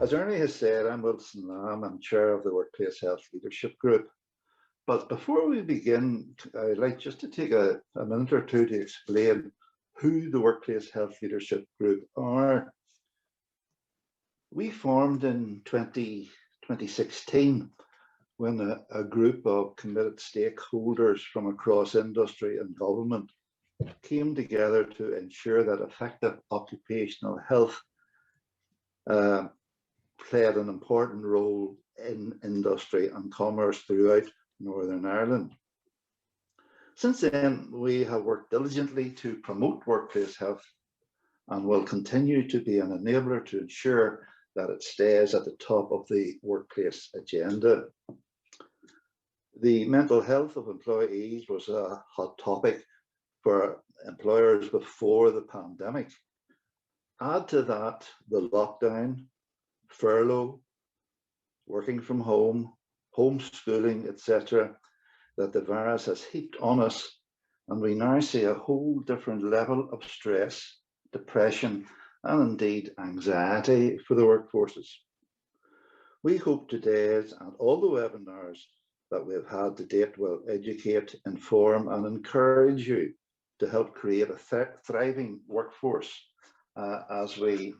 As Ernie has said, I'm Wilson Lamb. I'm chair of the Workplace Health Leadership Group. But before we begin, I'd like just to take a minute or two to explain who the Workplace Health Leadership Group are. We formed in 2016 when a group of committed stakeholders from across industry and government came together to ensure that effective occupational health played an important role in industry and commerce throughout Northern Ireland. Since then, we have worked diligently to promote workplace health and will continue to be an enabler to ensure that it stays at the top of the workplace agenda. The mental health of employees was a hot topic for employers before the pandemic. Add to that the lockdown, furlough, working from home, homeschooling, etc., that the virus has heaped on us, and we now see a whole different level of stress, depression, and indeed anxiety for the workforces. We hope today's and all the webinars that we've had to date will educate, inform, and encourage you to help create a thriving workforce as we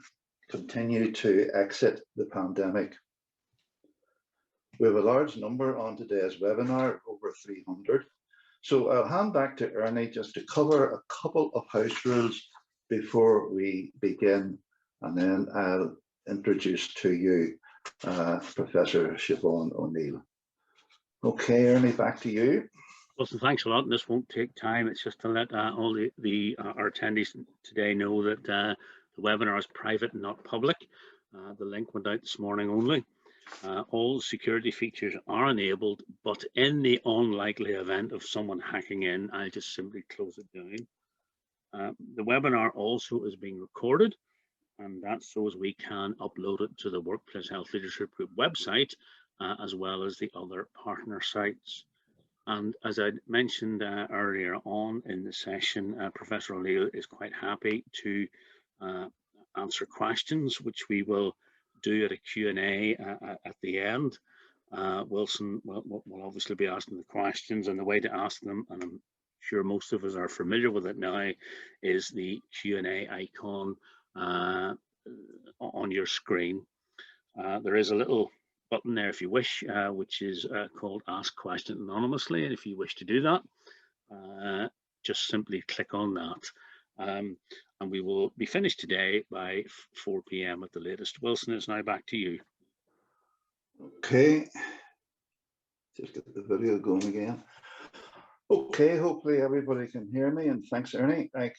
continue to exit the pandemic. We have a large number on today's webinar, over 300. So I'll hand back to Ernie just to cover a couple of house rules before we begin, and then I'll introduce to you Professor Siobhan O'Neill. Okay, Ernie, back to you. Wilson, thanks a lot. And this won't take time. It's just to let all our attendees today know that the webinar is private and not public. The link went out this morning only. All security features are enabled, but in the unlikely event of someone hacking in, I'll just simply close it down. The webinar also is being recorded, and that's so as we can upload it to the Workplace Health Leadership Group website, as well as the other partner sites. And as I mentioned earlier on in the session, Professor O'Neill is quite happy to answer questions, which we will do at a Q&A at the end. Wilson will obviously be asking the questions, and the way to ask them, and I'm sure most of us are familiar with it now, is the Q&A icon on your screen. There is a little button there if you wish, which is called Ask Question Anonymously, and if you wish to do that, just simply click on that. And we will be finished today by 4 p.m. at the latest. Wilson, it's now back to you. Okay, just get the video going again. Okay, hopefully everybody can hear me, and thanks, Ernie. I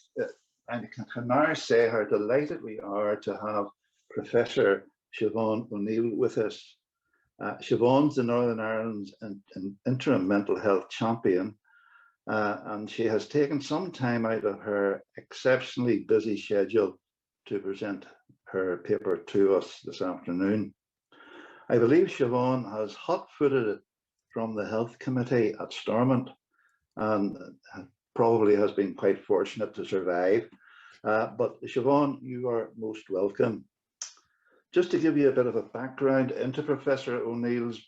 can now say how delighted we are to have Professor Siobhan O'Neill with us. Siobhan's the Northern Ireland's interim mental health champion, and she has taken some time out of her exceptionally busy schedule to present her paper to us this afternoon. I believe Siobhan has hot-footed it from the Health Committee at Stormont, and probably has been quite fortunate to survive. But Siobhan, you are most welcome. Just to give you a bit of a background into Professor O'Neill is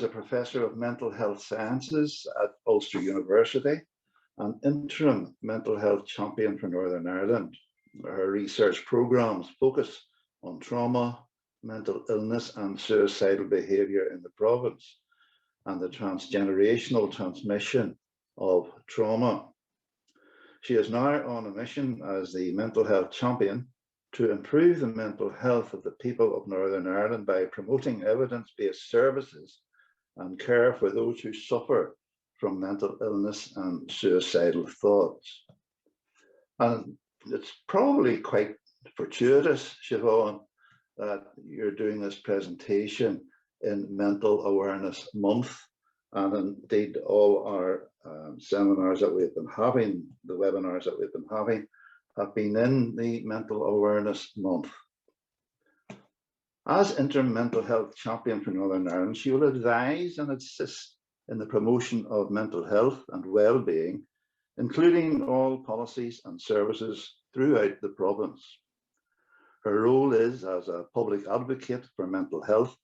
a professor of mental health sciences at Ulster University, an interim mental health champion for Northern Ireland. Her research programmes focus on trauma, mental illness and suicidal behaviour in the province, and the transgenerational transmission of trauma. She is now on a mission as the mental health champion to improve the mental health of the people of Northern Ireland by promoting evidence-based services and care for those who suffer from mental illness and suicidal thoughts. And it's probably quite fortuitous, Siobhan, that you're doing this presentation in Mental Awareness Month, and indeed all our seminars that we've been having, the webinars that we've been having, have been in the Mental Awareness Month. As interim mental health champion for Northern Ireland, she will advise and assist in the promotion of mental health and well-being, including all policies and services throughout the province. Her role is as a public advocate for mental health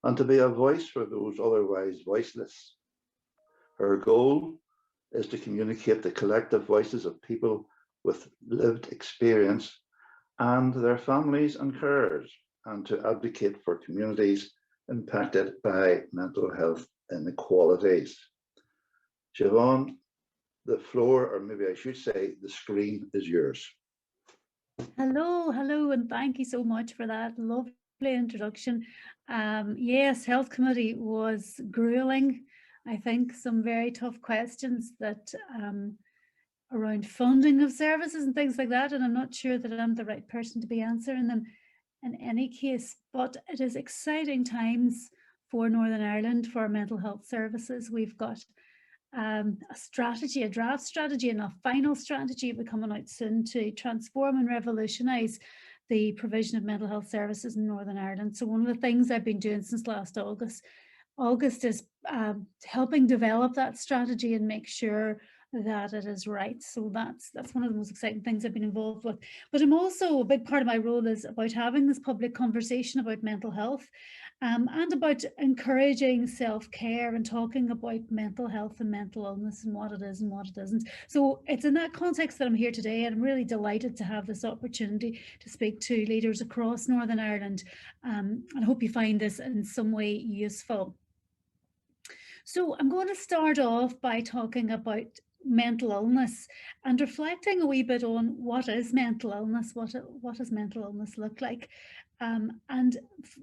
and to be a voice for those otherwise voiceless. Her goal is to communicate the collective voices of people with lived experience and their families and carers, and to advocate for communities impacted by mental health inequalities. Siobhan, the floor, or maybe I should say, the screen is yours. Hello, hello, and thank you so much for that lovely introduction. Yes, Health Committee was grueling. I think some very tough questions that around funding of services and things like that, and I'm not sure that I'm the right person to be answering them in any case, but it is exciting times for Northern Ireland for mental health services. We've got a strategy, a draft strategy, and a final strategy will be coming out soon to transform and revolutionise the provision of mental health services in Northern Ireland. So one of the things I've been doing since last August is helping develop that strategy and make sure that it is right. So that's one of the most exciting things I've been involved with. But I'm also, a big part of my role is about having this public conversation about mental health and about encouraging self-care and talking about mental health and mental illness and what it is and what it isn't. So it's in that context that I'm here today, and I'm really delighted to have this opportunity to speak to leaders across Northern Ireland. And I hope you find this in some way useful. So I'm going to start off by talking about mental illness and reflecting a wee bit on what is mental illness, what does mental illness look like. And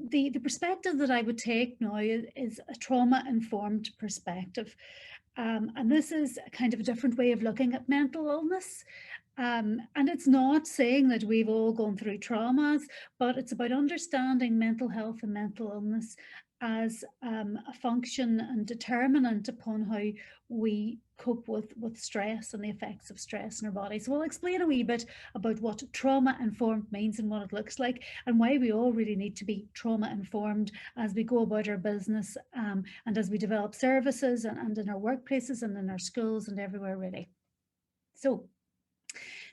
the perspective that I would take now is a trauma-informed perspective. And this is a kind of a different way of looking at mental illness. And it's not saying that we've all gone through traumas, but it's about understanding mental health and mental illness as a function and determinant upon how we cope with stress and the effects of stress in our body. So we'll explain a wee bit about what trauma-informed means and what it looks like, and why we all really need to be trauma-informed as we go about our business and as we develop services and in our workplaces and in our schools and everywhere really. So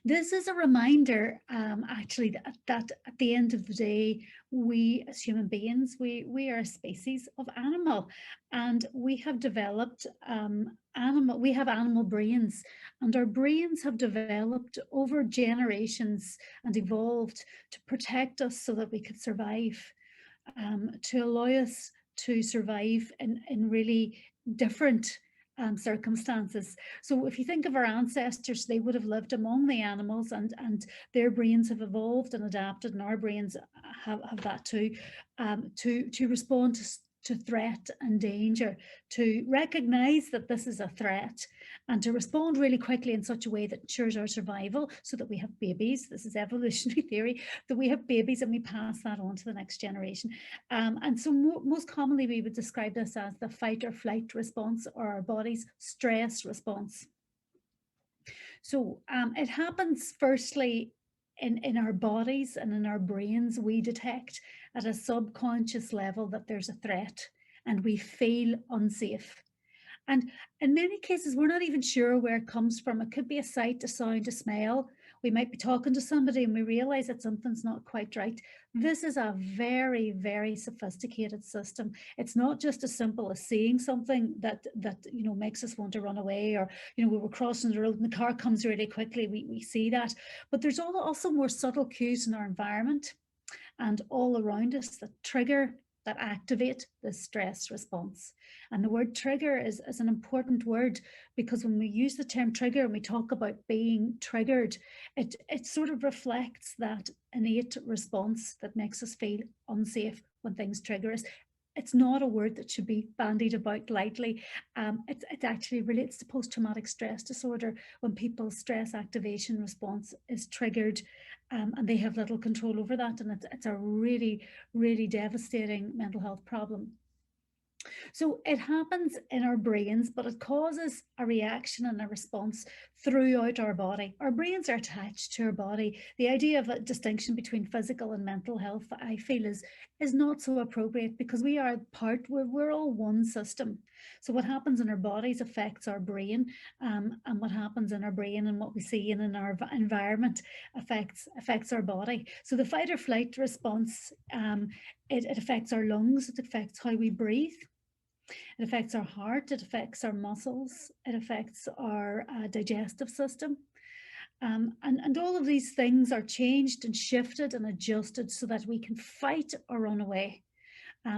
this is a reminder, actually, that at the end of the day, we as human beings, we are a species of animal, and we have developed animal brains, and our brains have developed over generations and evolved to protect us so that we could survive, to allow us to survive in really different circumstances. So if you think of our ancestors, they would have lived among the animals, and their brains have evolved and adapted, and our brains have that too, to respond to threat and danger, to recognize that this is a threat, and to respond really quickly in such a way that ensures our survival, so that we have babies. This is evolutionary theory, that we have babies and we pass that on to the next generation. And so most commonly we would describe this as the fight or flight response, or our body's stress response. So it happens firstly in our bodies and in our brains. We detect at a subconscious level that there's a threat and we feel unsafe. And in many cases, we're not even sure where it comes from. It could be a sight, a sound, a smell. We might be talking to somebody and we realize that something's not quite right. This is a very, very sophisticated system. It's not just as simple as seeing something that makes us want to run away, or we were crossing the road and the car comes really quickly. We see that, but there's also more subtle cues in our environment and all around us that trigger, that activate the stress response. And the word trigger is an important word, because when we use the term trigger and we talk about being triggered, it sort of reflects that innate response that makes us feel unsafe when things trigger us. It's not a word that should be bandied about lightly. It actually relates to post-traumatic stress disorder, when people's stress activation response is triggered and they have little control over that. And it's a really, really devastating mental health problem. So it happens in our brains, but it causes a reaction and a response throughout our body. Our brains are attached to our body. The idea of a distinction between physical and mental health, I feel, is not so appropriate, because we are we're all one system. So what happens in our bodies affects our brain, and what happens in our brain and what we see in our environment affects our body. So the fight or flight response, it affects our lungs, it affects how we breathe, it affects our heart, it affects our muscles, it affects our digestive system. And all of these things are changed and shifted and adjusted so that we can fight or run away.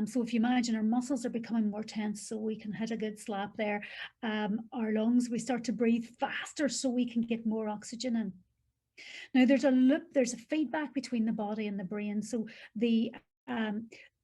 So if you imagine, our muscles are becoming more tense so we can hit a good slap there. Our lungs, we start to breathe faster so we can get more oxygen in. Now there's a loop, there's a feedback between the body and the brain. So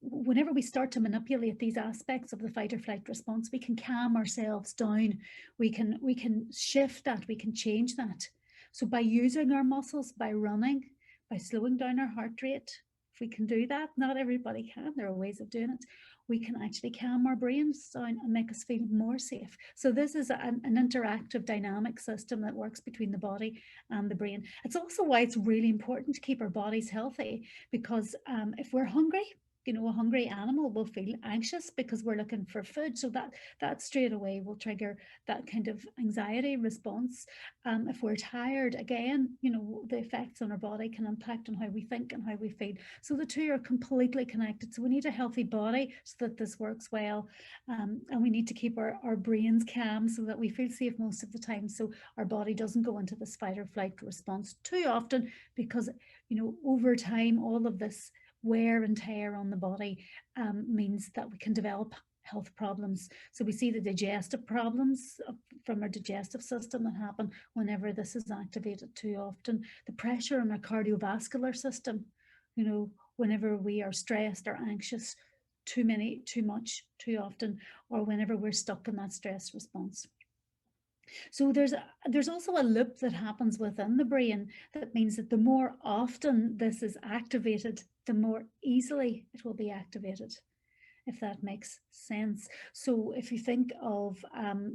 whenever we start to manipulate these aspects of the fight or flight response, we can calm ourselves down. We can shift that, we can change that. So by using our muscles, by running, by slowing down our heart rate, if we can do that, not everybody can, there are ways of doing it, we can actually calm our brains down and make us feel more safe. So this is an interactive dynamic system that works between the body and the brain. It's also why it's really important to keep our bodies healthy, because if we're hungry, you know, a hungry animal will feel anxious because we're looking for food. So that straight away will trigger that kind of anxiety response. If we're tired, again, you know, the effects on our body can impact on how we think and how we feel. So the two are completely connected. So we need a healthy body so that this works well. And we need to keep our brains calm so that we feel safe most of the time. So our body doesn't go into this fight or flight response too often, because, you know, over time, all of this wear and tear on the body means that we can develop health problems. So we see the digestive problems from our digestive system that happen whenever this is activated too often. The pressure on our cardiovascular system, you know, whenever we are stressed or anxious too much, too often, or whenever we're stuck in that stress response. So there's also a loop that happens within the brain that means that the more often this is activated, the more easily it will be activated, if that makes sense. So if you think of,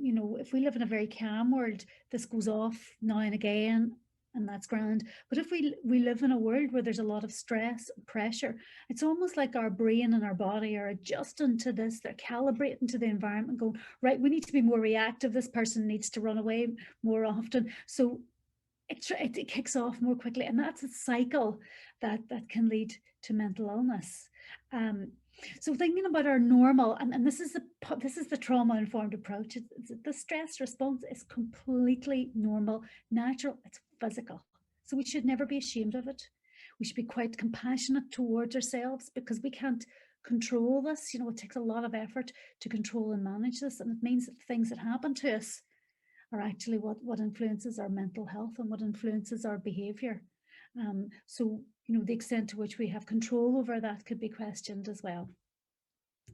you know, if we live in a very calm world, this goes off now and again, and that's grand. But if we live in a world where there's a lot of stress and pressure, it's almost like our brain and our body are adjusting to this. They're calibrating to the environment, going, right, we need to be more reactive. This person needs to run away more often. So it kicks off more quickly. And that's a cycle that can lead to mental illness. So thinking about our normal, and this is the trauma-informed approach. The stress response is completely normal, natural, it's physical. So we should never be ashamed of it. We should be quite compassionate towards ourselves, because we can't control this. You know, it takes a lot of effort to control and manage this, and it means that the things that happen to us are actually what influences our mental health and what influences our behavior. So, you know, the extent to which we have control over that could be questioned as well.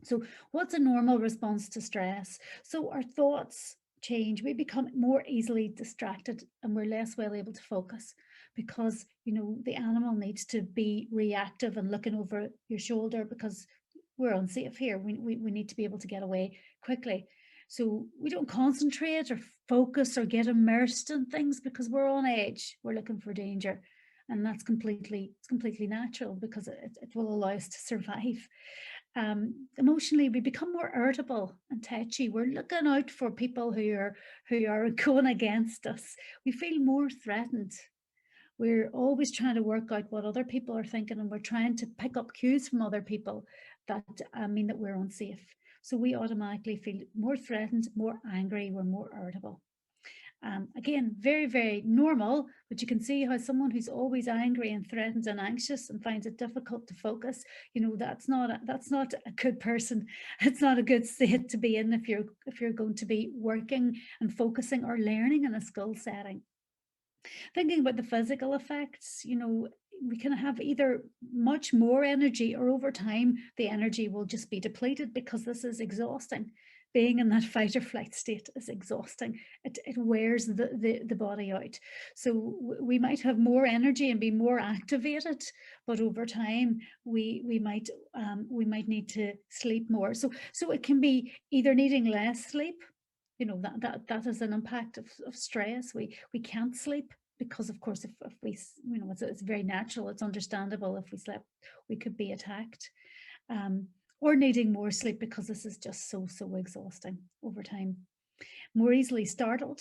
So what's a normal response to stress? So our thoughts change, we become more easily distracted, and we're less well able to focus, because, you know, the animal needs to be reactive and looking over your shoulder because we're unsafe here. We need to be able to get away quickly. So we don't concentrate or focus or get immersed in things because we're on edge. We're looking for danger. And that's completely natural, because it will allow us to survive. Emotionally, we become more irritable and touchy. We're looking out for people who are going against us. We feel more threatened. We're always trying to work out what other people are thinking, and we're trying to pick up cues from other people that mean that we're unsafe. So we automatically feel more threatened, more angry, we're more irritable. Again, very, very normal, but you can see how someone who's always angry and threatened and anxious and finds it difficult to focus, you know, that's not a good person. It's not a good state to be in if you're going to be working and focusing or learning in a school setting. Thinking about the physical effects, you know, we can have either much more energy, or over time the energy will just be depleted, because this is exhausting. being in that fight or flight state is exhausting. It wears the body out. So we might have more energy and be more activated, but over time we might need to sleep more. So it can be either needing less sleep, you know, that is an impact of stress. We can't sleep because, of course, if we, you know, it's very natural, it's understandable. If we slept, we could be attacked. Or needing more sleep because this is just so exhausting over time. More easily startled,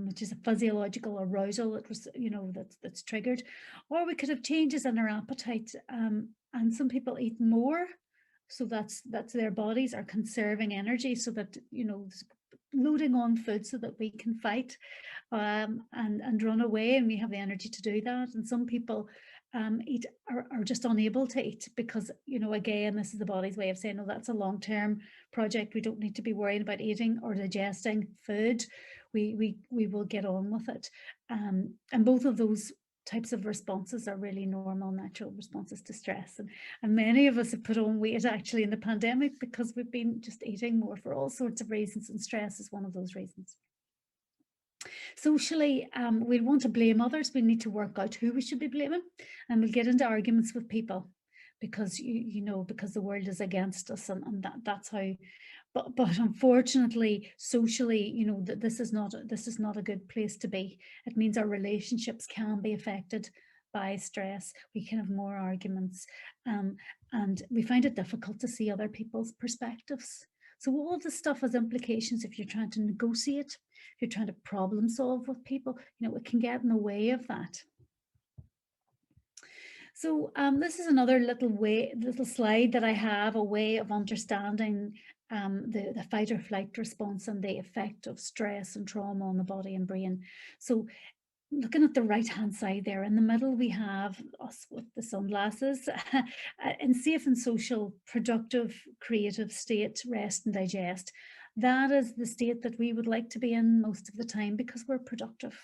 which is a physiological arousal that was, you know, that's triggered. Or we could have changes in our appetite, and some people eat more, so that's their bodies are conserving energy, so that, you know, loading on food so that we can fight and run away, and we have the energy to do that. And some people are just unable to eat because, you know, again, this is the body's way of saying, no, that's a long-term project. We don't need to be worrying about eating or digesting food. We will get on with it. And both of those types of responses are really normal, natural responses to stress. And many of us have put on weight actually in the pandemic because we've been just eating more for all sorts of reasons, and stress is one of those reasons. Socially, we want to blame others. We need to work out who we should be blaming, and we'll get into arguments with people because you know, because the world is against us, and that's how. But unfortunately, socially, you know, that this is not a good place to be. It means our relationships can be affected by stress. We can have more arguments, and we find it difficult to see other people's perspectives. So all of this stuff has implications if you're trying to negotiate, if you're trying to problem solve with people. You know, it can get in the way of that. So this is another little slide that I have, a way of understanding the fight or flight response and the effect of stress and trauma on the body and brain. So looking at the right hand side there, in the middle we have us with the sunglasses. In safe and social, productive, creative state, rest and digest. That is the state that we would like to be in most of the time because we're productive.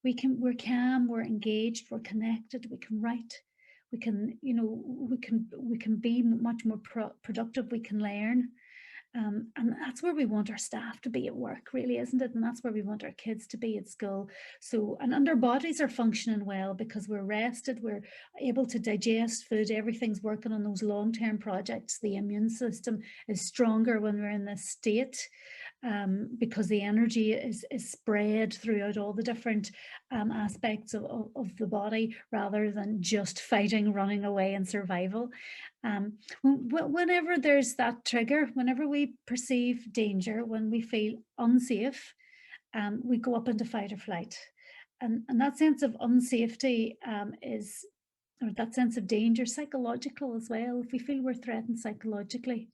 We're calm, we're engaged, we're connected, we can write, we can, you know, we can be much more productive, we can learn. And that's where we want our staff to be at work, really, isn't it? And that's where we want our kids to be at school. So, and our bodies are functioning well because we're rested, we're able to digest food, everything's working on those long-term projects. The immune system is stronger when we're in this state, because the energy is spread throughout all the different aspects of the body, rather than just fighting, running away and survival. Whenever there's that trigger, whenever we perceive danger, when we feel unsafe, we go up into fight or flight. And that sense of unsafety or that sense of danger, psychological as well. If we feel we're threatened psychologically,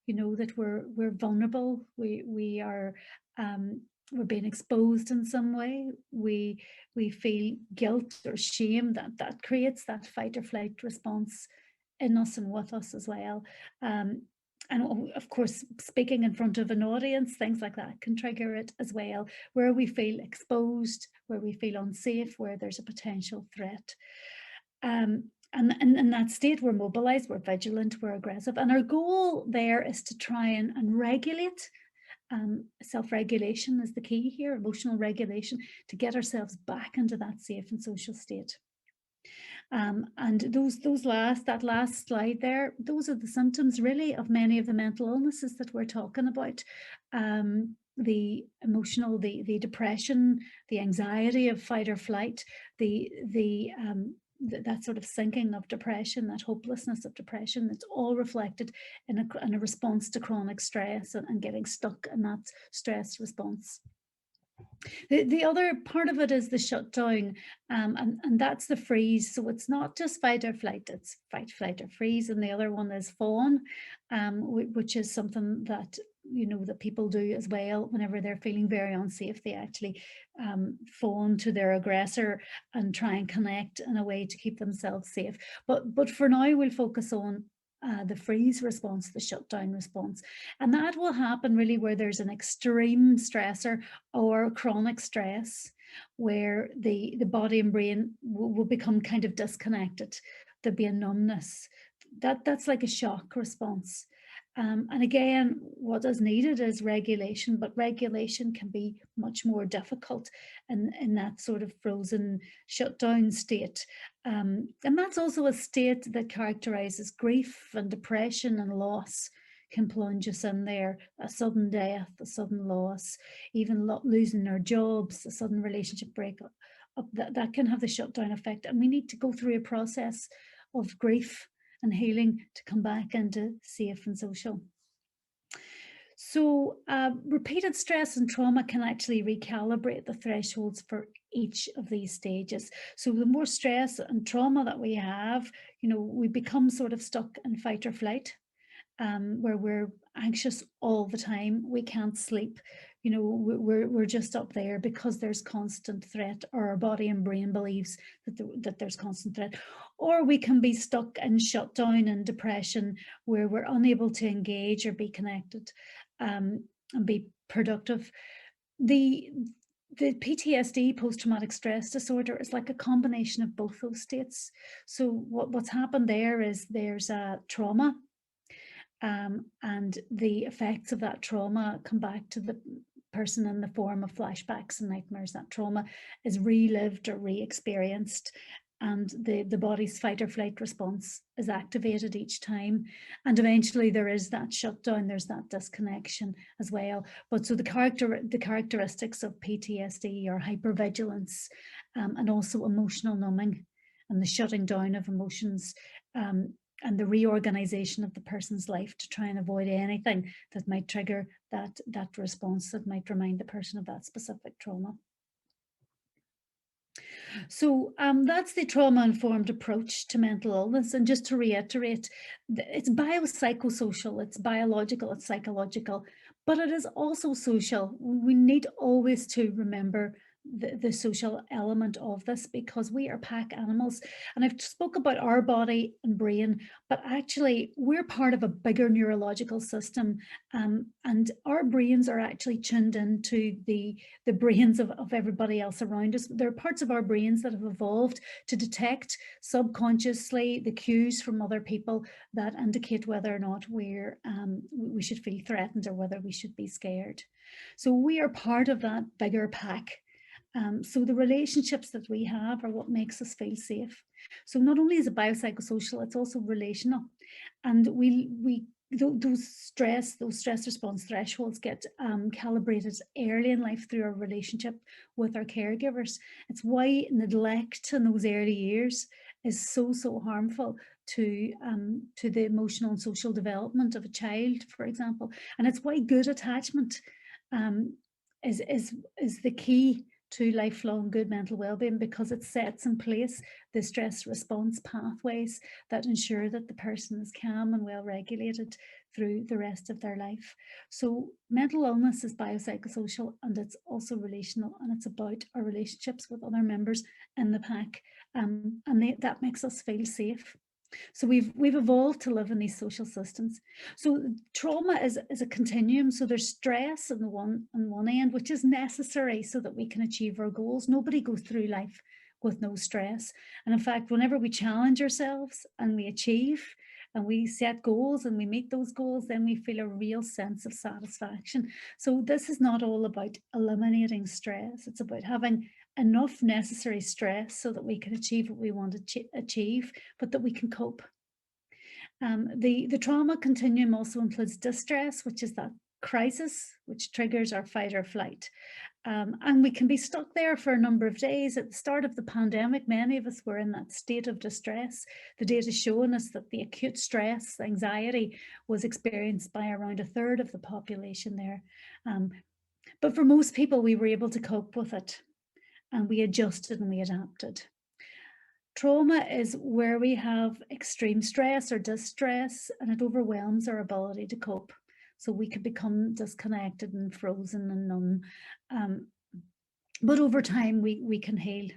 you know, that we're vulnerable, we are we're being exposed in some way, we feel guilt or shame, that creates that fight or flight response in us and with us as well. And of course, speaking in front of an audience, things like that can trigger it as well, where we feel exposed, where we feel unsafe, where there's a potential threat. And in that state, we're mobilized, we're vigilant, we're aggressive. And our goal there is to try and regulate. Self-regulation is the key here, emotional regulation, to get ourselves back into that safe and social state. And that last slide there, those are the symptoms really of many of the mental illnesses that we're talking about. The emotional, the depression, the anxiety of fight or flight, that sort of sinking of depression, that hopelessness of depression, that's all reflected in a response to chronic stress and getting stuck in that stress response. The other part of it is the shutdown, and that's the freeze. So it's not just fight or flight, it's fight, flight or freeze. And the other one is fawn, which is something that, you know, that people do as well whenever they're feeling very unsafe. They actually fawn to their aggressor and try and connect in a way to keep themselves safe. But for now, we'll focus on the freeze response, the shutdown response. And that will happen really where there's an extreme stressor or chronic stress, where the body and brain will become kind of disconnected. There'll be a numbness. That's like a shock response. And again, what is needed is regulation, but regulation can be much more difficult in that sort of frozen shutdown state. And that's also a state that characterizes grief and depression and loss can plunge us in there. A sudden death, a sudden loss, even losing our jobs, a sudden relationship breakup, that can have the shutdown effect. And we need to go through a process of grief and healing to come back into safe and social. So repeated stress and trauma can actually recalibrate the thresholds for each of these stages. So the more stress and trauma that we have, we become sort of stuck in fight or flight, where we're anxious all the time. We can't sleep. We're just up there because there's constant threat, or our body and brain believes that there's constant threat. Or we can be stuck in shutdown and depression, where we're unable to engage or be connected and be productive. The PTSD, post-traumatic stress disorder, is like a combination of both those states. So what's happened there is there's a trauma, and the effects of that trauma come back to the person in the form of flashbacks and nightmares. That trauma is relived or re-experienced, and the body's fight or flight response is activated each time. And eventually there is that shutdown, there's that disconnection as well. But so the characteristics of PTSD are hypervigilance, and also emotional numbing and the shutting down of emotions, and the reorganization of the person's life to try and avoid anything that might trigger that response, that might remind the person of that specific trauma. So that's the trauma-informed approach to mental illness. And just to reiterate, it's biopsychosocial, it's biological, it's psychological, but it is also social. We need always to remember the social element of this, because we are pack animals. And I've spoke about our body and brain, but actually we're part of a bigger neurological system, and our brains are actually tuned into the brains of everybody else around us. There are parts of our brains that have evolved to detect subconsciously the cues from other people that indicate whether or not we should feel threatened or whether we should be scared. So we are part of that bigger pack. So the relationships that we have are what makes us feel safe. So not only is it biopsychosocial, it's also relational. And those stress response thresholds get calibrated early in life through our relationship with our caregivers. It's why neglect in those early years is so harmful to the emotional and social development of a child, for example. And it's why good attachment is the key to lifelong good mental well-being, because it sets in place the stress response pathways that ensure that the person is calm and well regulated through the rest of their life. So mental illness is biopsychosocial, and it's also relational, and it's about our relationships with other members in the pack, and that makes us feel safe. So we've evolved to live in these social systems. So trauma is a continuum. So there's stress on one end, which is necessary so that we can achieve our goals. Nobody goes through life with no stress. And in fact, whenever we challenge ourselves and we achieve and we set goals and we meet those goals, then we feel a real sense of satisfaction. So this is not all about eliminating stress. It's about having enough necessary stress so that we can achieve what we want to achieve, but that we can cope. The trauma continuum also includes distress, which is that crisis, which triggers our fight or flight. And we can be stuck there for a number of days. At the start of the pandemic, many of us were in that state of distress. The data showing us that the acute stress, anxiety, was experienced by around 1/3 of the population there. But for most people, we were able to cope with it, and we adjusted and we adapted. Trauma is where we have extreme stress or distress, and it overwhelms our ability to cope. So we can become disconnected and frozen and numb. But over time, we can heal.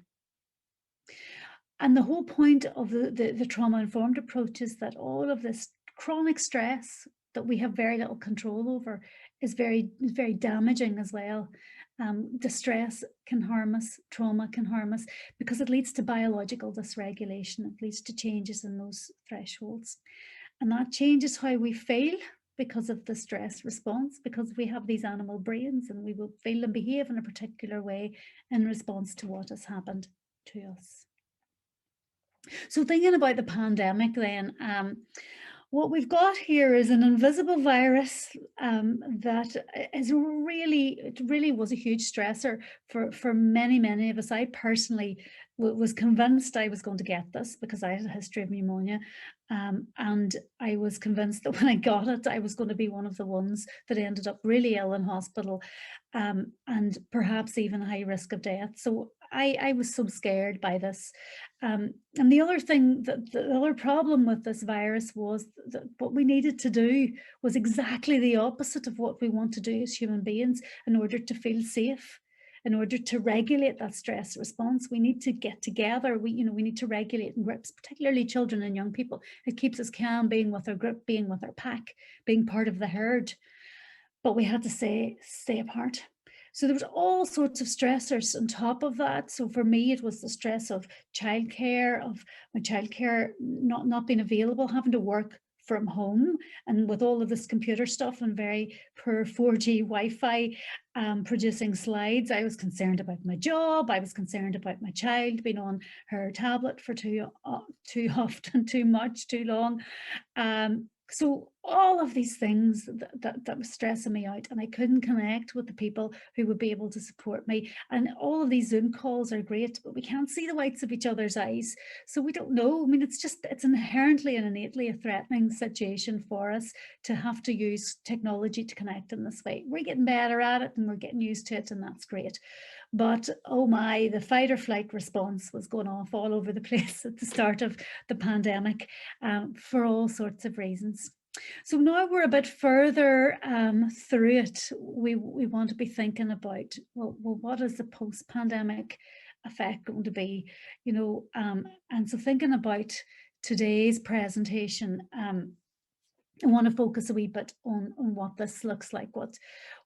And the whole point of the trauma-informed approach is that all of this chronic stress that we have very little control over is very damaging as well. Distress can harm us, trauma can harm us, because it leads to biological dysregulation. It leads to changes in those thresholds. And that changes how we feel, because of the stress response, because we have these animal brains and we will feel and behave in a particular way in response to what has happened to us. So thinking about the pandemic then, what we've got here is an invisible virus that is it really was a huge stressor for many of us. I personally was convinced I was going to get this because I had a history of pneumonia. And I was convinced that when I got it, I was going to be one of the ones that ended up really ill in hospital, and perhaps even high risk of death. So I was so scared by this. And the other thing, the other problem with this virus was that what we needed to do was exactly the opposite of what we want to do as human beings in order to feel safe. In order to regulate that stress response, we need to get together. We need to regulate in groups, particularly children and young people. It keeps us calm, being with our group, being with our pack, being part of the herd. But we had to stay apart. So there was all sorts of stressors on top of that. So for me, it was the stress of childcare, of my childcare not being available, having to work from home, and with all of this computer stuff and very poor 4G Wi-Fi, producing slides. I was concerned about my job. I was concerned about my child being on her tablet for too often, too much, too long. So all of these things that was stressing me out, and I couldn't connect with the people who would be able to support me. And all of these Zoom calls are great, but we can't see the whites of each other's eyes. So we don't know. I mean, it's inherently and innately a threatening situation for us to have to use technology to connect in this way. We're getting better at it and we're getting used to it, and that's great. But oh my, the fight or flight response was going off all over the place at the start of the pandemic, for all sorts of reasons. So now we're a bit further through it. We want to be thinking about, well, what is the post-pandemic effect going to be? And so thinking about today's presentation, I want to focus a wee bit on what this looks like,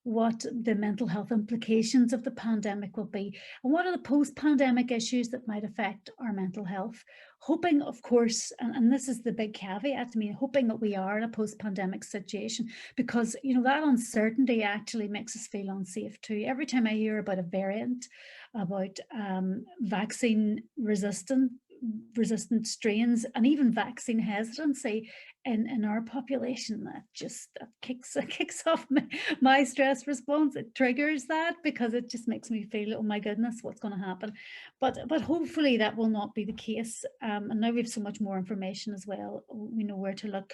what the mental health implications of the pandemic will be, and what are the post-pandemic issues that might affect our mental health. Hoping, of course, and this is the big caveat to me, hoping that we are in a post-pandemic situation, because that uncertainty actually makes us feel unsafe too. Every time I hear about a variant, about vaccine resistant strains, and even vaccine hesitancy in our population, that kicks off my stress response. It triggers that because it just makes me feel, oh my goodness, what's going to happen? But hopefully that will not be the case. And now we have so much more information as well. We know where to look.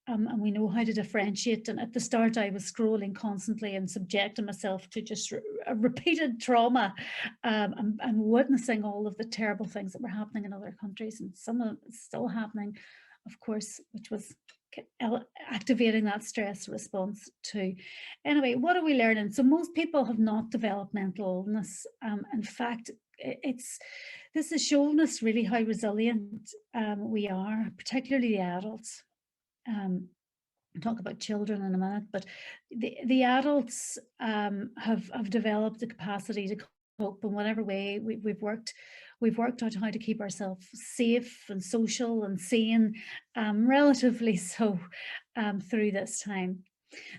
And we know how to differentiate. And at the start, I was scrolling constantly and subjecting myself to just a repeated trauma, and witnessing all of the terrible things that were happening in other countries, and some of it's still happening, of course, which was activating that stress response too. Anyway, what are we learning? So most people have not developed mental illness. In fact, this has shown us really how resilient we are, particularly the adults. I'll talk about children in a minute, but the adults have developed the capacity to cope in whatever way. We've worked out how to keep ourselves safe and social and sane, relatively so, through this time.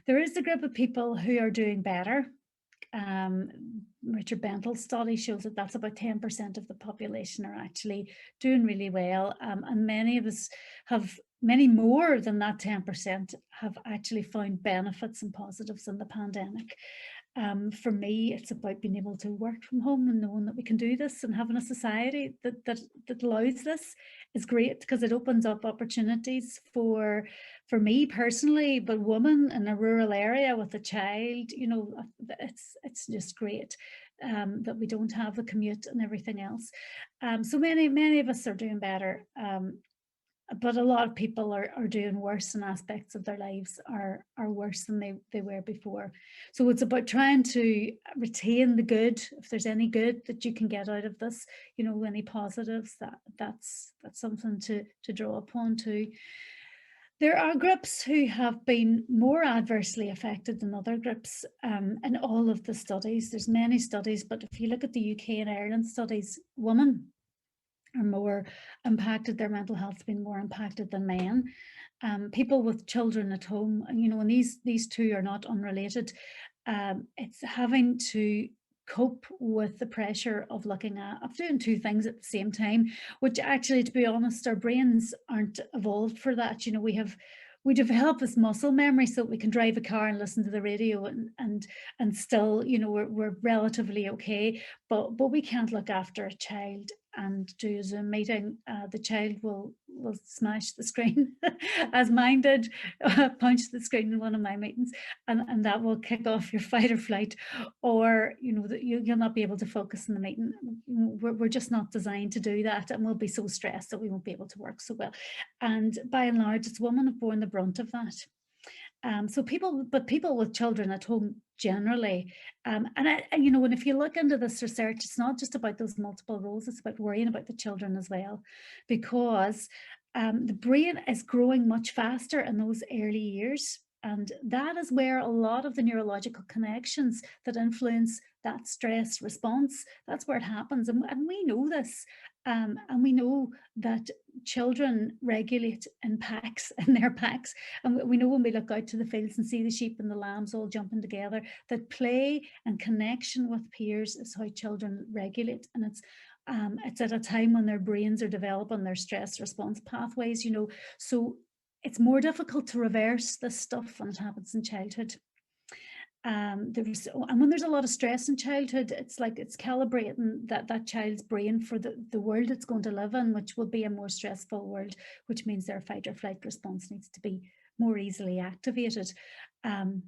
There is a group of people who are doing better. Richard Bentl's study shows that that's about 10% of the population are actually doing really well, and many more than that 10% have actually found benefits and positives in the pandemic. For me, it's about being able to work from home and knowing that we can do this, and having a society that allows this is great, because it opens up opportunities for me personally, but women in a rural area with a child, it's just great that we don't have the commute and everything else. So many of us are doing better. But a lot of people are doing worse, and aspects of their lives are worse than they were before. So it's about trying to retain the good, if there's any good that you can get out of this, any positives, that's something to draw upon too. There are groups who have been more adversely affected than other groups in all of the studies. There's many studies, but if you look at the UK and Ireland studies, women are more impacted, their mental health's been more impacted than men. people with children at home, and and these two are not unrelated. It's having to cope with the pressure of doing two things at the same time, which actually, to be honest, our brains aren't evolved for that. We develop this muscle memory so that we can drive a car and listen to the radio and still, we're relatively okay. But we can't look after a child and do a Zoom meeting. The child will smash the screen as mine did, punch the screen in one of my meetings, and that will kick off your fight or flight, or you'll not be able to focus in the meeting. We're just not designed to do that, and we'll be so stressed that we won't be able to work so well. And by and large, it's women have borne the brunt of that. So people with children at home generally, and if you look into this research, it's not just about those multiple roles, it's about worrying about the children as well, because the brain is growing much faster in those early years. And that is where a lot of the neurological connections that influence that stress response, that's where it happens. And we know this. And we know that children regulate in packs, in their packs. And we know when we look out to the fields and see the sheep and the lambs all jumping together, that play and connection with peers is how children regulate. And it's at a time when their brains are developing their stress response pathways, so it's more difficult to reverse this stuff when it happens in childhood. And when there's a lot of stress in childhood, it's like it's calibrating that child's brain for the world it's going to live in, which will be a more stressful world, which means their fight or flight response needs to be more easily activated. And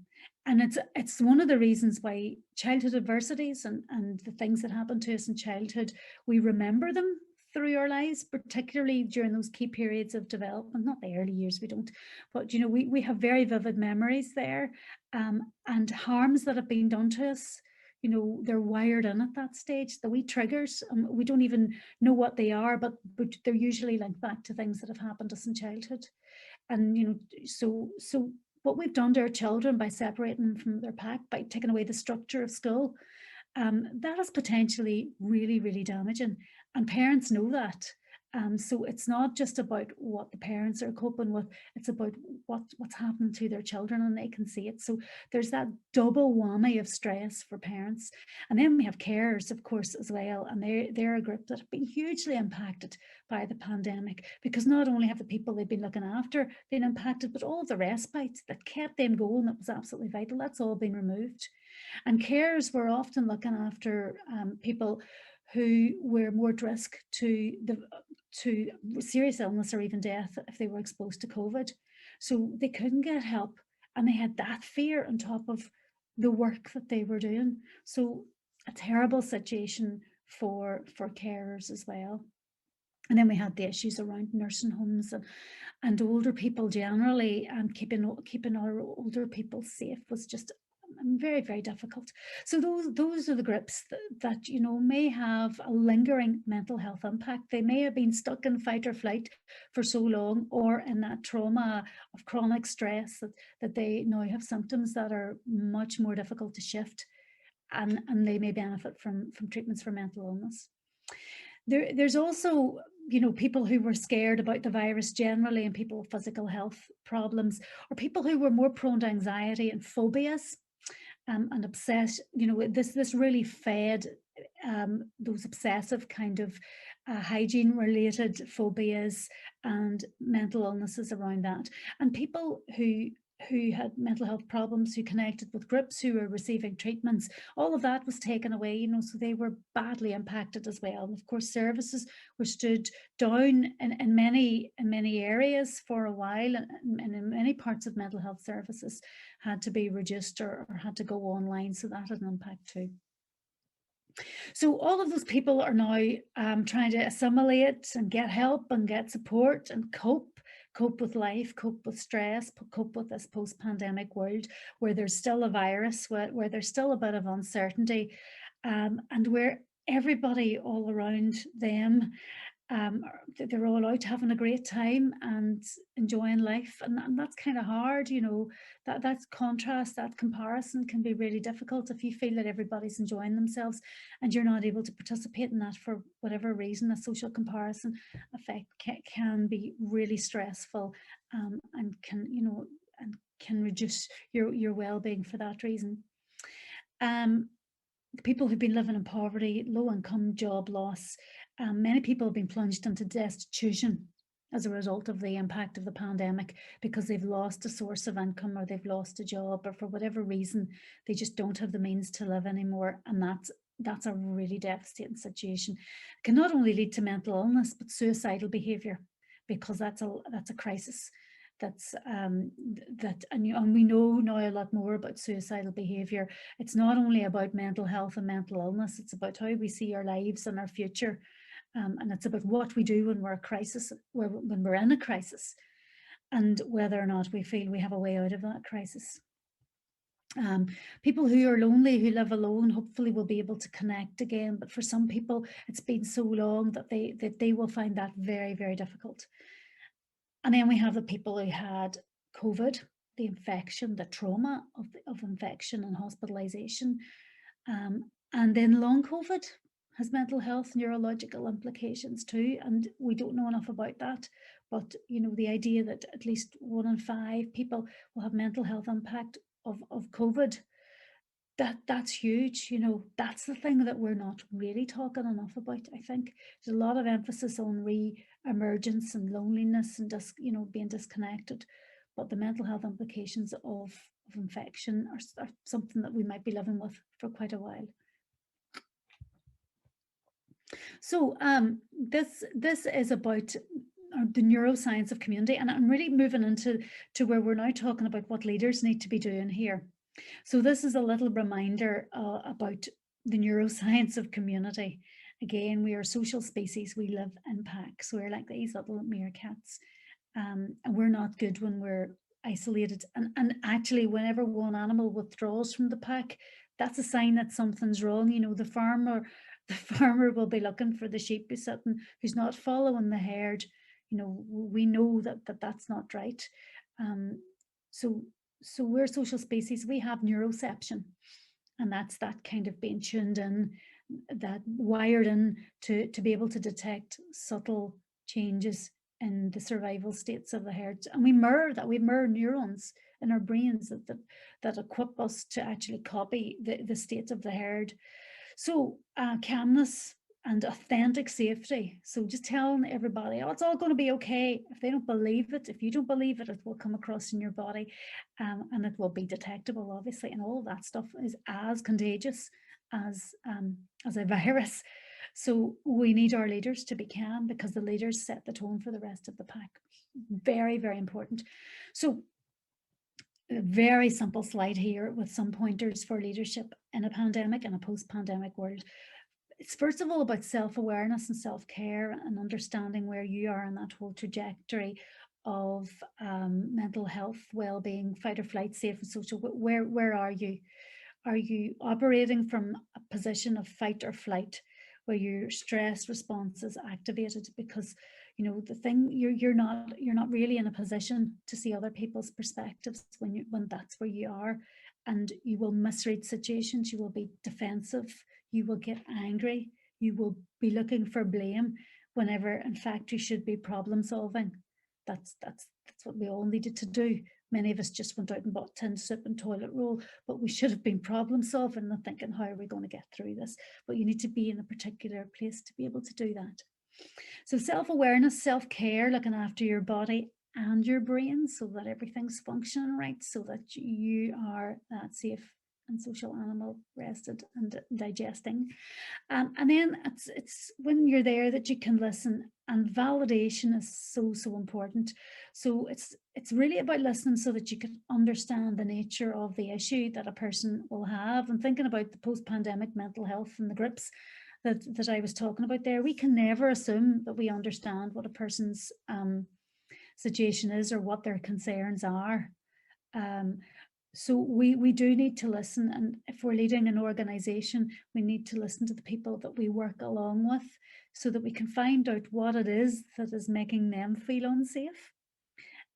it's one of the reasons why childhood adversities and the things that happen to us in childhood, we remember them through our lives, particularly during those key periods of development. Not the early years, we don't, but we have very vivid memories there, and harms that have been done to us. They're wired in at that stage. The wee triggers, we don't even know what they are, but they're usually linked back to things that have happened to us in childhood. And so what we've done to our children by separating them from their pack, by taking away the structure of school, that is potentially really, really damaging, and parents know that. So it's not just about what the parents are coping with, it's about what's happening to their children, and they can see it. So there's that double whammy of stress for parents. And then we have carers, of course, as well, and they're a group that have been hugely impacted by the pandemic, because not only have the people they've been looking after been impacted, but all of the respite that kept them going, that was absolutely vital, that's all been removed. And carers were often looking after people who were more at risk to serious illness or even death if they were exposed to COVID. So they couldn't get help, and they had that fear on top of the work that they were doing. So a terrible situation for carers as well. And then we had the issues around nursing homes and older people generally, and keeping our older people safe was just very, very difficult. So those are the groups that may have a lingering mental health impact. They may have been stuck in fight or flight for so long, or in that trauma of chronic stress that they now have symptoms that are much more difficult to shift, and they may benefit from treatments for mental illness. There's also people who were scared about the virus generally, and people with physical health problems, or people who were more prone to anxiety and phobias. And obsessed, this really fed those obsessive kind of hygiene related phobias and mental illnesses around that. And people who had mental health problems, who connected with groups, who were receiving treatments, all of that was taken away, so they were badly impacted as well. And of course, services were stood down in many areas for a while, and in many parts of mental health services had to be reduced or had to go online, so that had an impact too. So all of those people are now trying to assimilate and get help and get support and cope with life, cope with stress, cope with this post-pandemic world where there's still a virus, where there's still a bit of uncertainty, and where everybody all around them they're all out having a great time and enjoying life, and that's kind of hard, you know. That contrast, that comparison can be really difficult if you feel that everybody's enjoying themselves and you're not able to participate in that for whatever reason. A social comparison effect can be really stressful, and can, you know, and can reduce your well-being for that reason. People who've been living in poverty, low income, job loss, many people have been plunged into destitution as a result of the impact of the pandemic, because they've lost a source of income, or they've lost a job, or for whatever reason they just don't have the means to live anymore. And that's a really devastating situation. It can not only lead to mental illness but suicidal behaviour, because that's a crisis. That's and we know now a lot more about suicidal behaviour. It's not only about mental health and mental illness, it's about how we see our lives and our future, and it's about what we do when we're when we're in a crisis, and whether or not we feel we have a way out of that crisis. People who are lonely, who live alone, hopefully will be able to connect again, but for some people it's been so long that they will find that very, very difficult. And then we have the people who had COVID, the infection, the trauma of infection and hospitalisation. And then long COVID has mental health, neurological implications too. And we don't know enough about that. But, you know, the idea that at least 1 in 5 people will have mental health impact of COVID, that's huge. You know, that's the thing that we're not really talking enough about. I think there's a lot of emphasis on re-emergence and loneliness and just, you know, being disconnected, but the mental health implications of infection are something that we might be living with for quite a while. So this is about the neuroscience of community, and I'm really moving into where we're now talking about what leaders need to be doing here. So this is a little reminder about the neuroscience of community. Again, we are social species. We live in packs. We're like these little meerkats, and we're not good when we're isolated. And actually, whenever one animal withdraws from the pack, that's a sign that something's wrong. You know, the farmer will be looking for the sheep who's not following the herd. You know, we know that that's not right. So we're social species. We have neuroception, and that's that kind of being tuned in, that wired in to be able to detect subtle changes in the survival states of the herd. And we mirror that. We mirror neurons in our brains that equip us to actually copy the state of the herd. So calmness and authentic safety. So just telling everybody, oh, it's all going to be okay. If they don't believe it, if you don't believe it, it will come across in your body, and it will be detectable, obviously. And all of that stuff is as contagious as a virus. So we need our leaders to be calm, because the leaders set the tone for the rest of the pack. Very, very important. So a very simple slide here with some pointers for leadership in a pandemic and a post-pandemic world. It's first of all about self-awareness and self-care, and understanding where you are in that whole trajectory of mental health, well-being, fight or flight, safe and social. Where are you? Are you operating from a position of fight or flight, where your stress response is activated? Because, you know, the thing, you're not really in a position to see other people's perspectives when that's where you are, and you will misread situations. You will be defensive. You will get angry. You will be looking for blame, whenever in fact you should be problem solving. That's what we all needed to do. Many of us just went out and bought tin soup and toilet roll, but we should have been problem solving and thinking, how are we going to get through this? But you need to be in a particular place to be able to do that. So self-awareness, self-care, looking after your body and your brain so that everything's functioning right, so that you are that safe and social animal, rested and digesting. And then it's when you're there that you can listen, and validation is so important. So it's really about listening so that you can understand the nature of the issue that a person will have. And thinking about the post-pandemic mental health and the grips that I was talking about there, we can never assume that we understand what a person's situation is or what their concerns are. So we do need to listen, and if we're leading an organization, we need to listen to the people that we work along with so that we can find out what it is that is making them feel unsafe.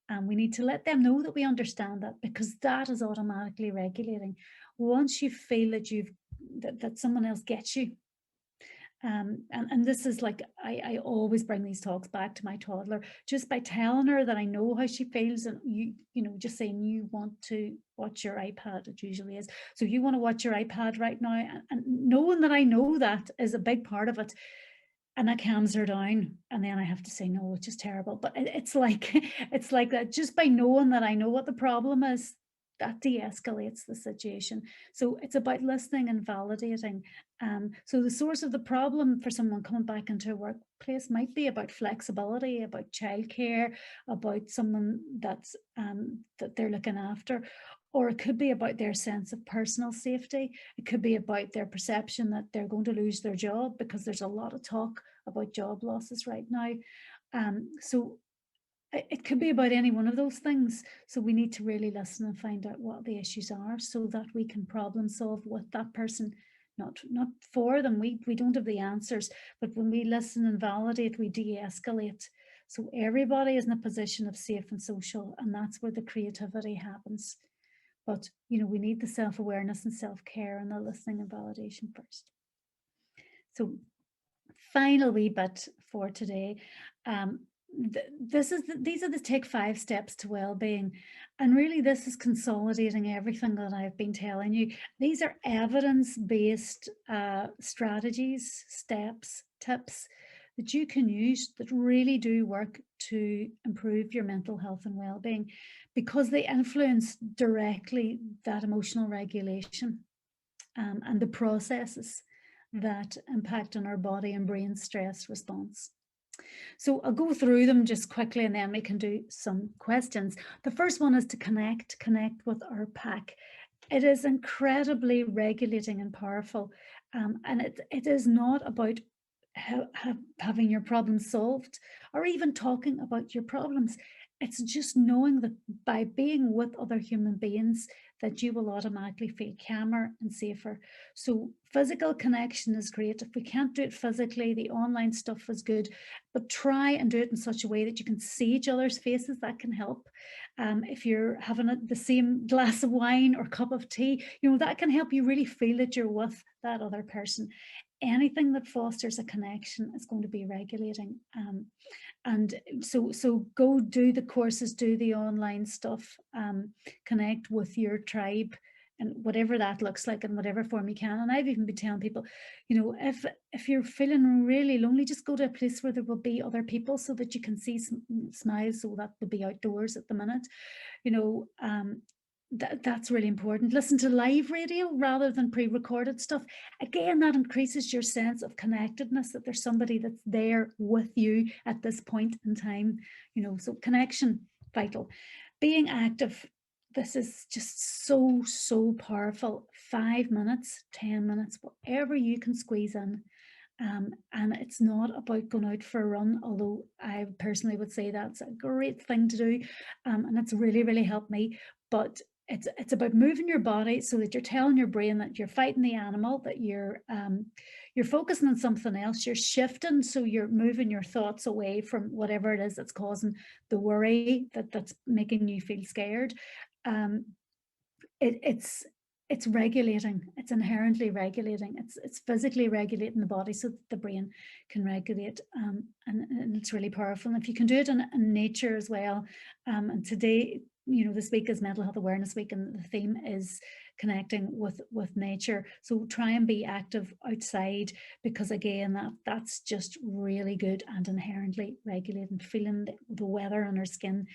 And we need to let them know that we understand that, because that is automatically regulating. Once you feel that that someone else gets you, and this is like, I always bring these talks back to my toddler, just by telling her that I know how she feels, and you know, just saying, you want to watch your iPad, it usually is. So you want to watch your iPad right now, and knowing that I know that is a big part of it. And that calms her down, and then I have to say, no, it's just terrible. But it's like, it's like that, just by knowing that I know what the problem is, that de-escalates the situation. So it's about listening and validating. So the source of the problem for someone coming back into a workplace might be about flexibility, about childcare, about someone that's that they're looking after, or it could be about their sense of personal safety. It could be about their perception that they're going to lose their job, because there's a lot of talk about job losses right now. So it could be about any one of those things. So we need to really listen and find out what the issues are, so that we can problem solve with that person, not for them. We don't have the answers, but when we listen and validate, we de-escalate. So everybody is in a position of safe and social, and that's where the creativity happens. But you know, we need the self-awareness and self-care and the listening and validation first. So final wee bit for today. These are the take 5 steps to well-being, and really this is consolidating everything that I've been telling you. These are evidence-based strategies, steps, tips that you can use that really do work to improve your mental health and well-being, because they influence directly that emotional regulation and the processes that impact on our body and brain stress response. So I'll go through them just quickly, and then we can do some questions. The first one is to connect with our pack. It is incredibly regulating and powerful, and it is not about having your problems solved or even talking about your problems. It's just knowing that by being with other human beings, that you will automatically feel calmer and safer. So physical connection is great. If we can't do it physically, the online stuff is good, but try and do it in such a way that you can see each other's faces. That can help. If you're having the same glass of wine or cup of tea, you know, that can help you really feel that you're with that other person. Anything that fosters a connection is going to be regulating. And so go do the courses, do the online stuff, connect with your tribe, and whatever that looks like in whatever form you can. And I've even been telling people, you know, if you're feeling really lonely, just go to a place where there will be other people, so that you can see smiles, so that they'll be outdoors at the minute, you know. That's really important. Listen to live radio rather than pre-recorded stuff. Again, that increases your sense of connectedness, that there's somebody that's there with you at this point in time, you know. So connection, vital. Being active, this is just so powerful. 5 minutes, 10 minutes, whatever you can squeeze in. And it's not about going out for a run, although I personally would say that's a great thing to do, and it's really helped me. But it's about moving your body, so that you're telling your brain that you're fighting the animal, that you're focusing on something else, you're shifting, so you're moving your thoughts away from whatever it is that's causing the worry, that's making you feel scared. It's regulating. It's inherently regulating. It's physically regulating the body, so that the brain can regulate, and it's really powerful. And if you can do it in nature as well, and today, you know, this week is Mental Health Awareness Week, and the theme is connecting with nature. So try and be active outside, because again, that's just really good and inherently regulating. Feeling the weather on our skin,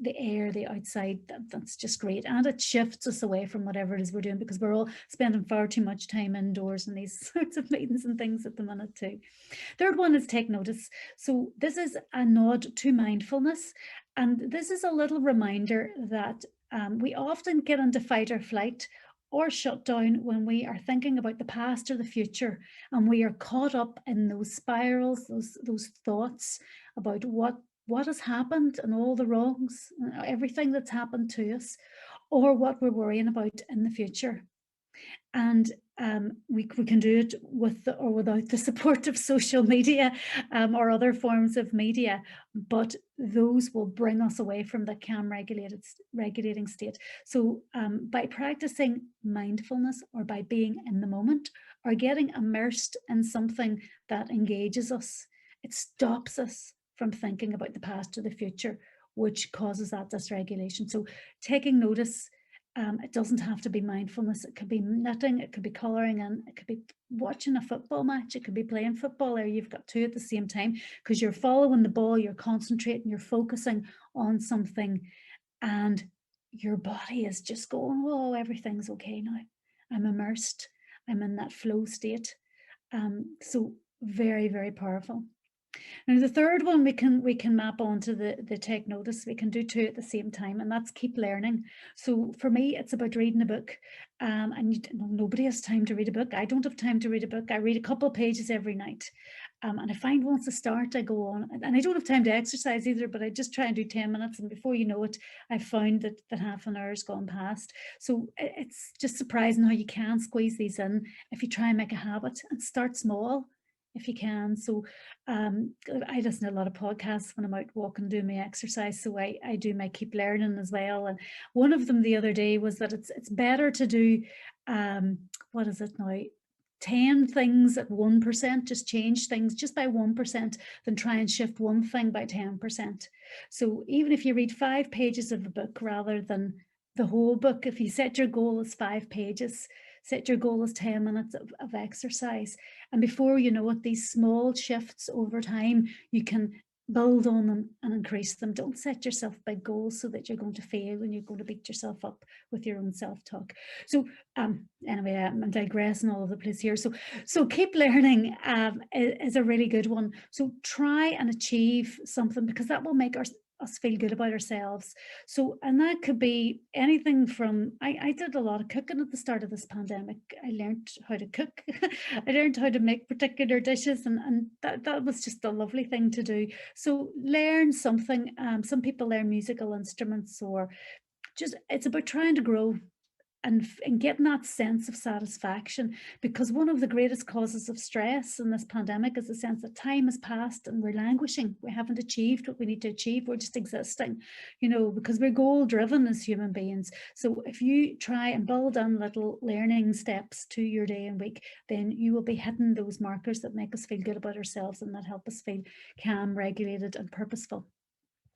the air, the outside, that's just great. And it shifts us away from whatever it is we're doing, because we're all spending far too much time indoors in these sorts of meetings and things at the minute too. Third one is take notice. So this is a nod to mindfulness. And this is a little reminder that we often get into fight or flight or shut down when we are thinking about the past or the future, and we are caught up in those spirals, those thoughts about what has happened and all the wrongs, everything that's happened to us. or what we're worrying about in the future. And we can do it with or without the support of social media or other forms of media, but those will bring us away from the calm regulating state. So by practicing mindfulness, or by being in the moment, or getting immersed in something that engages us, it stops us from thinking about the past or the future, which causes that dysregulation. So taking notice. It doesn't have to be mindfulness. It could be knitting, it could be colouring, and it could be watching a football match. It could be playing football, or you've got two at the same time, because you're following the ball, you're concentrating, you're focusing on something, and your body is just going, oh, everything's okay now. I'm immersed. I'm in that flow state. So very, very powerful. Now the third one we can map onto the take notice. We can do two at the same time, and that's keep learning. So for me, it's about reading a book. And nobody has time to read a book. I don't have time to read a book. I read a couple of pages every night. And I find once I start, I go on, and I don't have time to exercise either, but I just try and do 10 minutes. And before you know it, I've found that half an hour's gone past. So it's just surprising how you can squeeze these in if you try and make a habit, and start small if you can. So I listen to a lot of podcasts when I'm out walking, doing my exercise. So I do my keep learning as well. And one of them the other day was that it's better to do, what is it now? 10 things at 1%, just change things just by 1%, than try and shift one thing by 10%. So even if you read 5 pages of a book rather than the whole book, if you set your goal as 5 pages, set your goal as 10 minutes of exercise. And before you know it, these small shifts over time, you can build on them and increase them. Don't set yourself big goals so that you're going to fail and you're going to beat yourself up with your own self-talk. So anyway, I'm digressing all over the place here. So keep learning is a really good one. So try and achieve something, because that will make us feel good about ourselves. So, and that could be anything from, I did a lot of cooking at the start of this pandemic. I learned how to cook. I learned how to make particular dishes, and that was just a lovely thing to do. So learn something. Some people learn musical instruments, or just, it's about trying to grow and getting that sense of satisfaction, because one of the greatest causes of stress in this pandemic is the sense that time has passed and we're languishing. We haven't achieved what we need to achieve. We're just existing, because we're goal driven as human beings. So if you try and build on little learning steps to your day and week, then you will be hitting those markers that make us feel good about ourselves and that help us feel calm, regulated, and purposeful.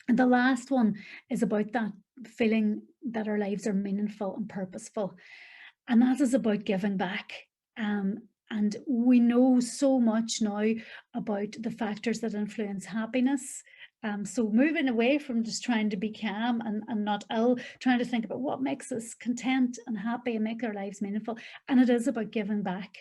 And the last one is about that feeling that our lives are meaningful and purposeful. And that is about giving back. And we know so much now about the factors that influence happiness. So moving away from just trying to be calm and not ill, trying to think about what makes us content and happy and make our lives meaningful. And it is about giving back.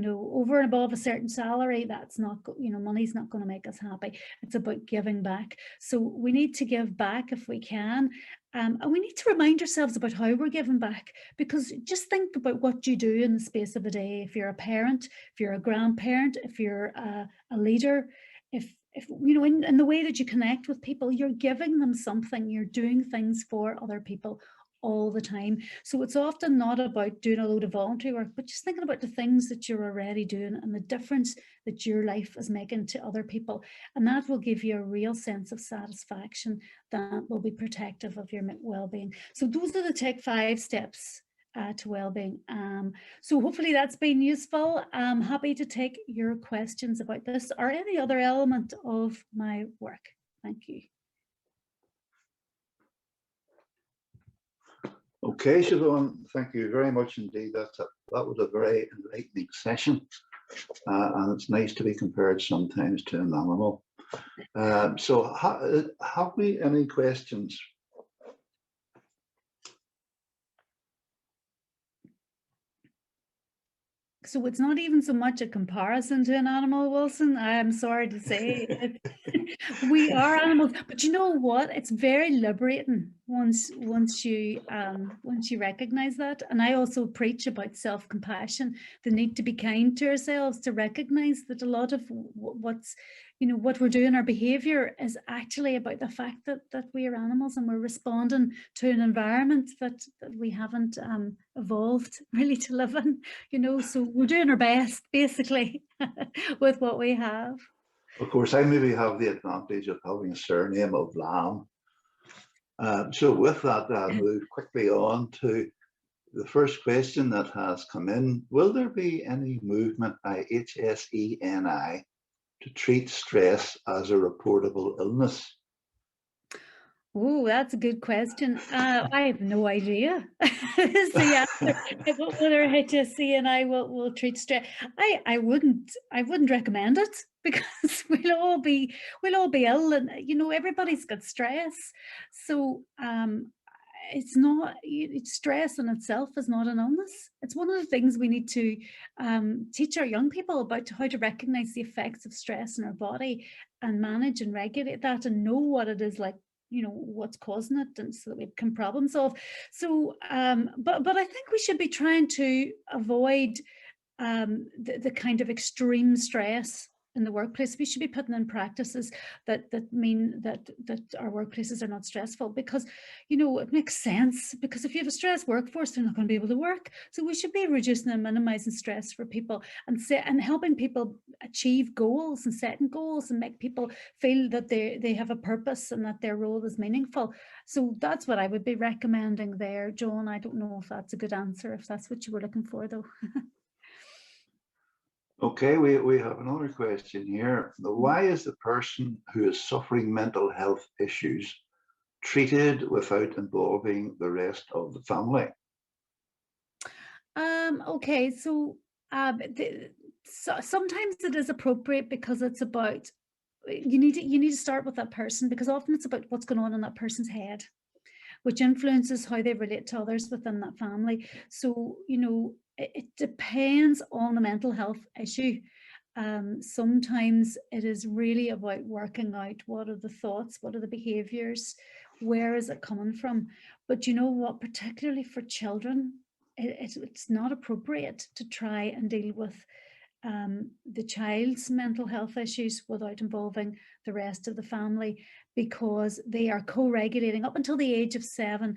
Over and above a certain salary, that's not, money's not going to make us happy. It's about giving back. So we need to give back if we can. And we need to remind ourselves about how we're giving back, because just think about what you do in the space of a day. If you're a parent, if you're a grandparent, if you're a leader, if in the way that you connect with people, you're giving them something, you're doing things for other people all the time. So it's often not about doing a load of voluntary work, but just thinking about the things that you're already doing and the difference that your life is making to other people. And that will give you a real sense of satisfaction that will be protective of your well-being. So those are the Take 5 steps to well-being. So hopefully that's been useful. I'm happy to take your questions about this or any other element of my work. Thank you. Okay, Siobhan, thank you very much indeed. That was a very enlightening session, and it's nice to be compared sometimes to an animal. So have we any questions? So it's not even so much a comparison to an animal, Wilson. I'm sorry to say. We are animals, but you know what? It's very liberating once you recognize that. And I also preach about self-compassion, the need to be kind to ourselves, to recognize that a lot of what's, what we're doing, our behavior is actually about the fact that we are animals and we're responding to an environment that we haven't evolved really to live in, so we're doing our best basically with what we have. Of course, I maybe have the advantage of having a surname of Lamb. So with that, I'll move quickly on to the first question that has come in. Will there be any movement by HSENI to treat stress as a reportable illness? Oh, that's a good question. I have no idea. Is the answer whether HSC and I will treat stress? I wouldn't recommend it because we'll all be ill, and everybody's got stress. So it's not stress in itself is not an illness. It's one of the things we need to teach our young people about, how to recognize the effects of stress in our body and manage and regulate that and know what it is like, what's causing it, and so that we can problem solve. So but I think we should be trying to avoid the kind of extreme stress in the workplace. We should be putting in practices that mean that our workplaces are not stressful, because it makes sense, because if you have a stressed workforce, they're not going to be able to work. So we should be reducing and minimizing stress for people, and helping people achieve goals and setting goals and make people feel that they have a purpose and that their role is meaningful. So that's what I would be recommending there, Joan. I don't know if that's a good answer, if that's what you were looking for, though. Okay, we have another question here. Why is the person who is suffering mental health issues treated without involving the rest of the family? Okay, so sometimes it is appropriate, because it's about, you need to start with that person, because often it's about what's going on in that person's head, which influences how they relate to others within that family. So, it depends on the mental health issue. Sometimes it is really about working out, what are the thoughts, what are the behaviors, where is it coming from? But you know what, particularly for children, it's not appropriate to try and deal with the child's mental health issues without involving the rest of the family, because they are co-regulating up until the age of 7.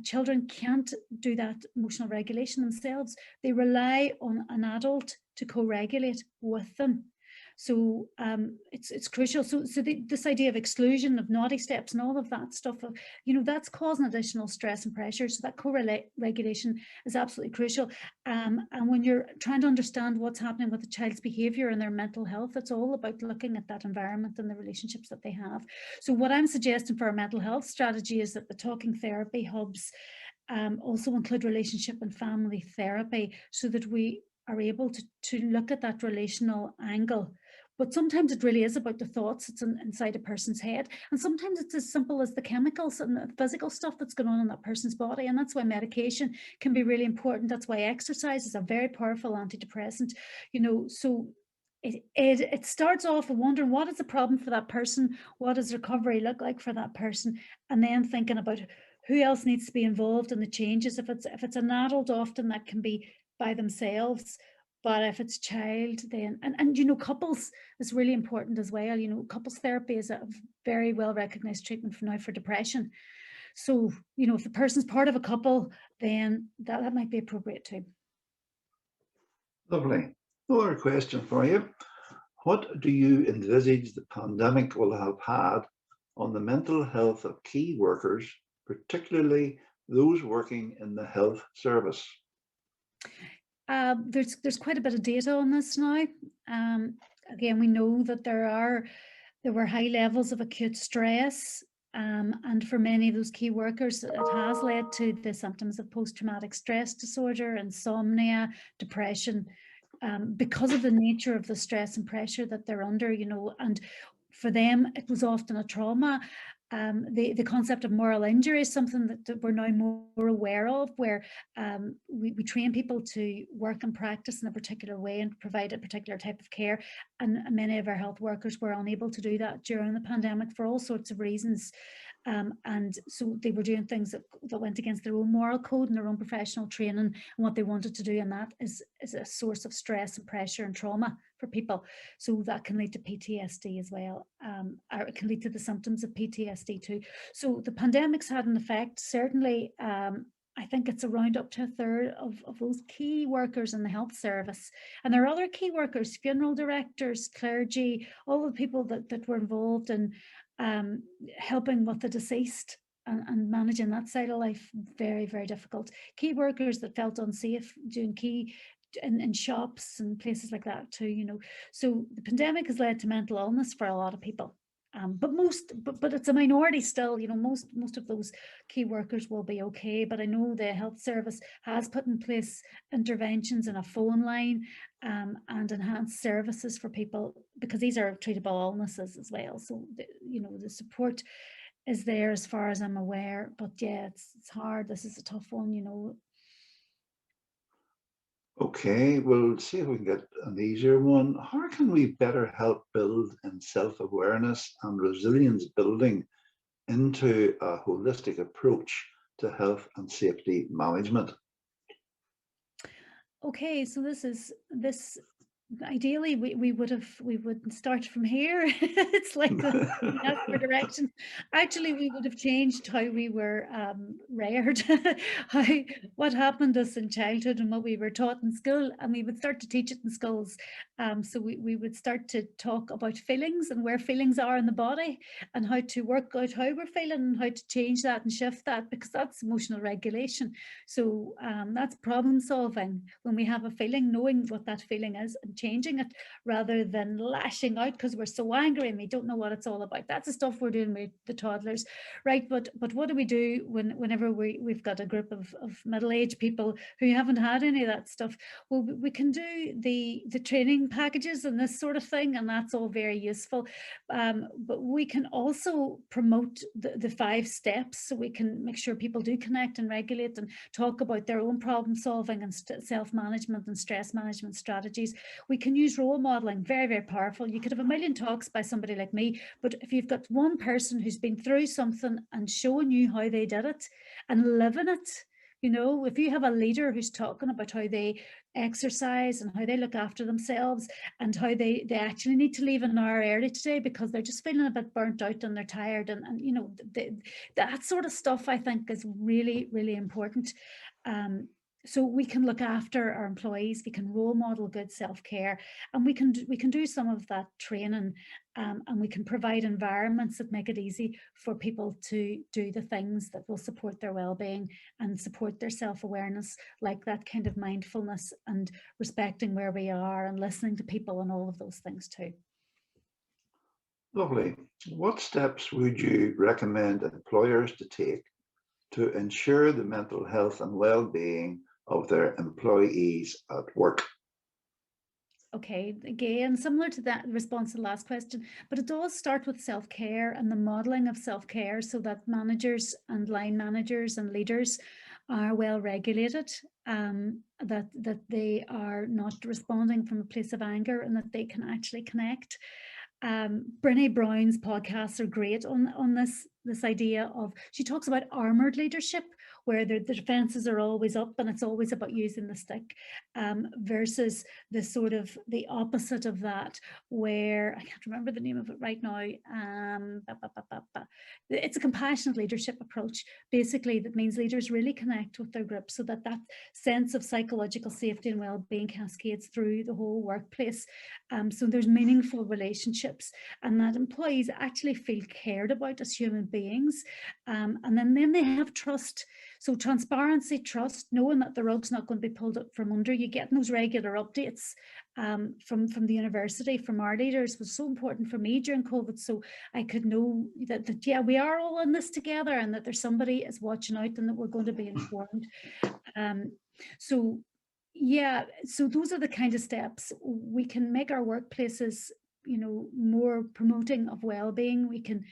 Children can't do that emotional regulation themselves. They rely on an adult to co-regulate with them. So it's crucial. So this idea of exclusion, of naughty steps and all of that stuff, that's causing additional stress and pressure. So that co-regulation is absolutely crucial. And when you're trying to understand what's happening with the child's behavior and their mental health, it's all about looking at that environment and the relationships that they have. So what I'm suggesting for our mental health strategy is that the talking therapy hubs also include relationship and family therapy, so that we are able to look at that relational angle. But sometimes it really is about the thoughts that's inside a person's head. And sometimes it's as simple as the chemicals and the physical stuff that's going on in that person's body. And that's why medication can be really important. That's why exercise is a very powerful antidepressant, so it starts off with wondering, what is the problem for that person? What does recovery look like for that person? And then thinking about who else needs to be involved in the changes. If it's an adult, often that can be by themselves. But if it's child, then and couples is really important as well. Couples therapy is a very well recognized treatment now for depression. So if the person's part of a couple, then that might be appropriate too. Lovely. Another question for you. What do you envisage the pandemic will have had on the mental health of key workers, particularly those working in the health service? There's quite a bit of data on this now. Again, we know that there were high levels of acute stress, and for many of those key workers, it has led to the symptoms of post-traumatic stress disorder, insomnia, depression, because of the nature of the stress and pressure that they're under, and for them, it was often a trauma. The concept of moral injury is something that we're now more aware of, where we train people to work and practice in a particular way and provide a particular type of care. And many of our health workers were unable to do that during the pandemic for all sorts of reasons. And so they were doing things that went against their own moral code and their own professional training and what they wanted to do. And that is a source of stress and pressure and trauma for people. So that can lead to PTSD as well, or it can lead to the symptoms of PTSD too. So the pandemic's had an effect, certainly. I think it's around up to a third of those key workers in the health service. And there are other key workers, funeral directors, clergy, all the people that were involved in helping with the deceased and managing that side of life. Very, very difficult. Key workers that felt unsafe doing key in shops and places like that too, you know. So the pandemic has led to mental illness for a lot of people. But it's a minority still, you know. Most of those key workers will be okay. But I know the health service has put in place interventions in a phone line and enhanced services for people, because these are treatable illnesses as well. So you know, the support is there as far as I'm aware. But yeah, it's hard. This is a tough one, you know. Okay, we'll see if we can get an easier one. How can we better help build in self-awareness and resilience building into a holistic approach to health and safety management? Okay, so this ideally we would start from here. It's like that's for direction. Actually, we would have changed how we were reared, what happened to us in childhood and what we were taught in school, and we would start to teach it in schools. So we would start to talk about feelings and where feelings are in the body, and how to work out how we're feeling and how to change that and shift that, because that's emotional regulation. So that's problem solving. When we have a feeling, knowing what that feeling is and changing it, rather than lashing out because we're so angry and we don't know what it's all about. That's the stuff we're doing with the toddlers, right? But what do we do whenever we've got a group of middle-aged people who haven't had any of that stuff? Well, we can do the training packages and this sort of thing, and that's all very useful. But we can also promote the 5 steps, so we can make sure people do connect and regulate and talk about their own problem solving and self-management and stress management strategies. We can use role modeling, very, very powerful. You could have a million talks by somebody like me, but if you've got one person who's been through something and showing you how they did it and living it, you know, if you have a leader who's talking about how they exercise and how they look after themselves and how they actually need to leave an hour early today because they're just feeling a bit burnt out and they're tired, and you know, that sort of stuff I think is really, really important. So we can look after our employees, we can role model good self-care, and we can do some of that training, and we can provide environments that make it easy for people to do the things that will support their well-being and support their self-awareness, like that kind of mindfulness and respecting where we are and listening to people and all of those things too. Lovely. What steps would you recommend employers to take to ensure the mental health and well-being of their employees at work? Okay, again, similar to that response to the last question, but it does start with self-care and the modeling of self-care, so that managers and line managers and leaders are well regulated, that they are not responding from a place of anger, and that they can actually connect. Brené Brown's podcasts are great on this idea of, she talks about armored leadership, where the defenses are always up and it's always about using the stick, versus the sort of the opposite of that, where I can't remember the name of it right now. It's a compassionate leadership approach, basically, that means leaders really connect with their group, so that sense of psychological safety and well-being cascades through the whole workplace. So there's meaningful relationships, and that employees actually feel cared about as human beings, and then they have trust. So transparency, trust, knowing that the rug's not going to be pulled up from under you, getting those regular updates from the university, from our leaders, was so important for me during COVID. So I could know that yeah, we are all in this together, and that there's somebody is watching out, and that we're going to be informed. So yeah, so those are the kind of steps. We can make our workplaces, you know, more promoting of well-being. We can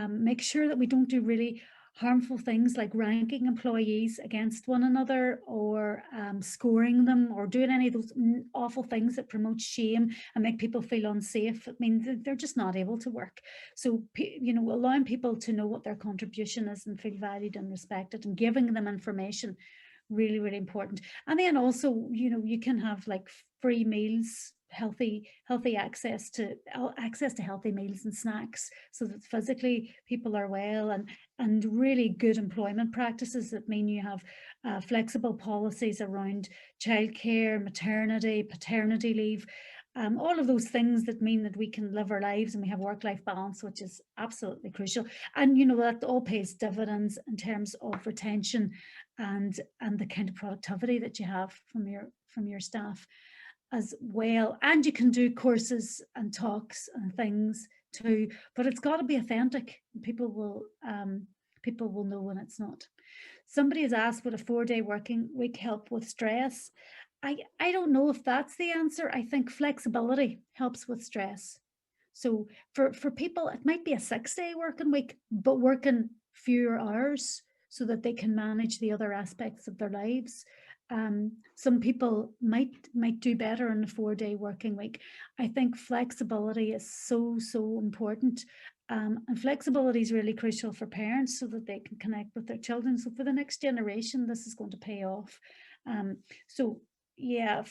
make sure that we don't do really harmful things like ranking employees against one another, or scoring them, or doing any of those awful things that promote shame and make people feel unsafe. I mean, they're just not able to work. So, you know, allowing people to know what their contribution is and feel valued and respected, and giving them information, really, really important. And then also, you know, you can have like free meals, healthy access to healthy meals and snacks, so that physically people are well, and really good employment practices that mean you have flexible policies around childcare, maternity, paternity leave, all of those things that mean that we can live our lives and we have work-life balance, which is absolutely crucial. And you know, that all pays dividends in terms of retention and the kind of productivity that you have from your staff as well. And you can do courses and talks and things too, but it's got to be authentic. People will know when it's not. Somebody has asked, would a 4-day working week help with stress? I don't know if that's the answer. I think flexibility helps with stress. So for people, it might be a 6-day working week, but working fewer hours so that they can manage the other aspects of their lives. Some people might do better in a 4-day working week. I think flexibility is so important. And flexibility is really crucial for parents so that they can connect with their children. So for the next generation, this is going to pay off. So yeah,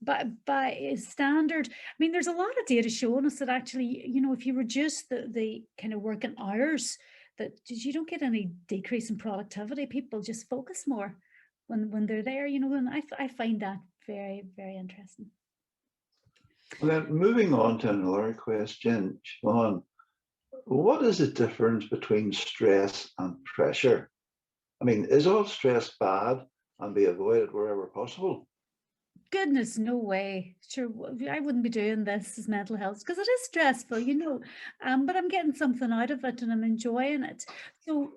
by standard, I mean, there's a lot of data showing us that actually, you know, if you reduce the kind of working hours, that you don't get any decrease in productivity. People just focus more when they're there, you know, and I find that very, very interesting. Well, then moving on to another question, Siobhan, what is the difference between stress and pressure? I mean, is all stress bad and be avoided wherever possible? Goodness, no way. Sure, I wouldn't be doing this as mental health because it is stressful, you know, but I'm getting something out of it and I'm enjoying it. So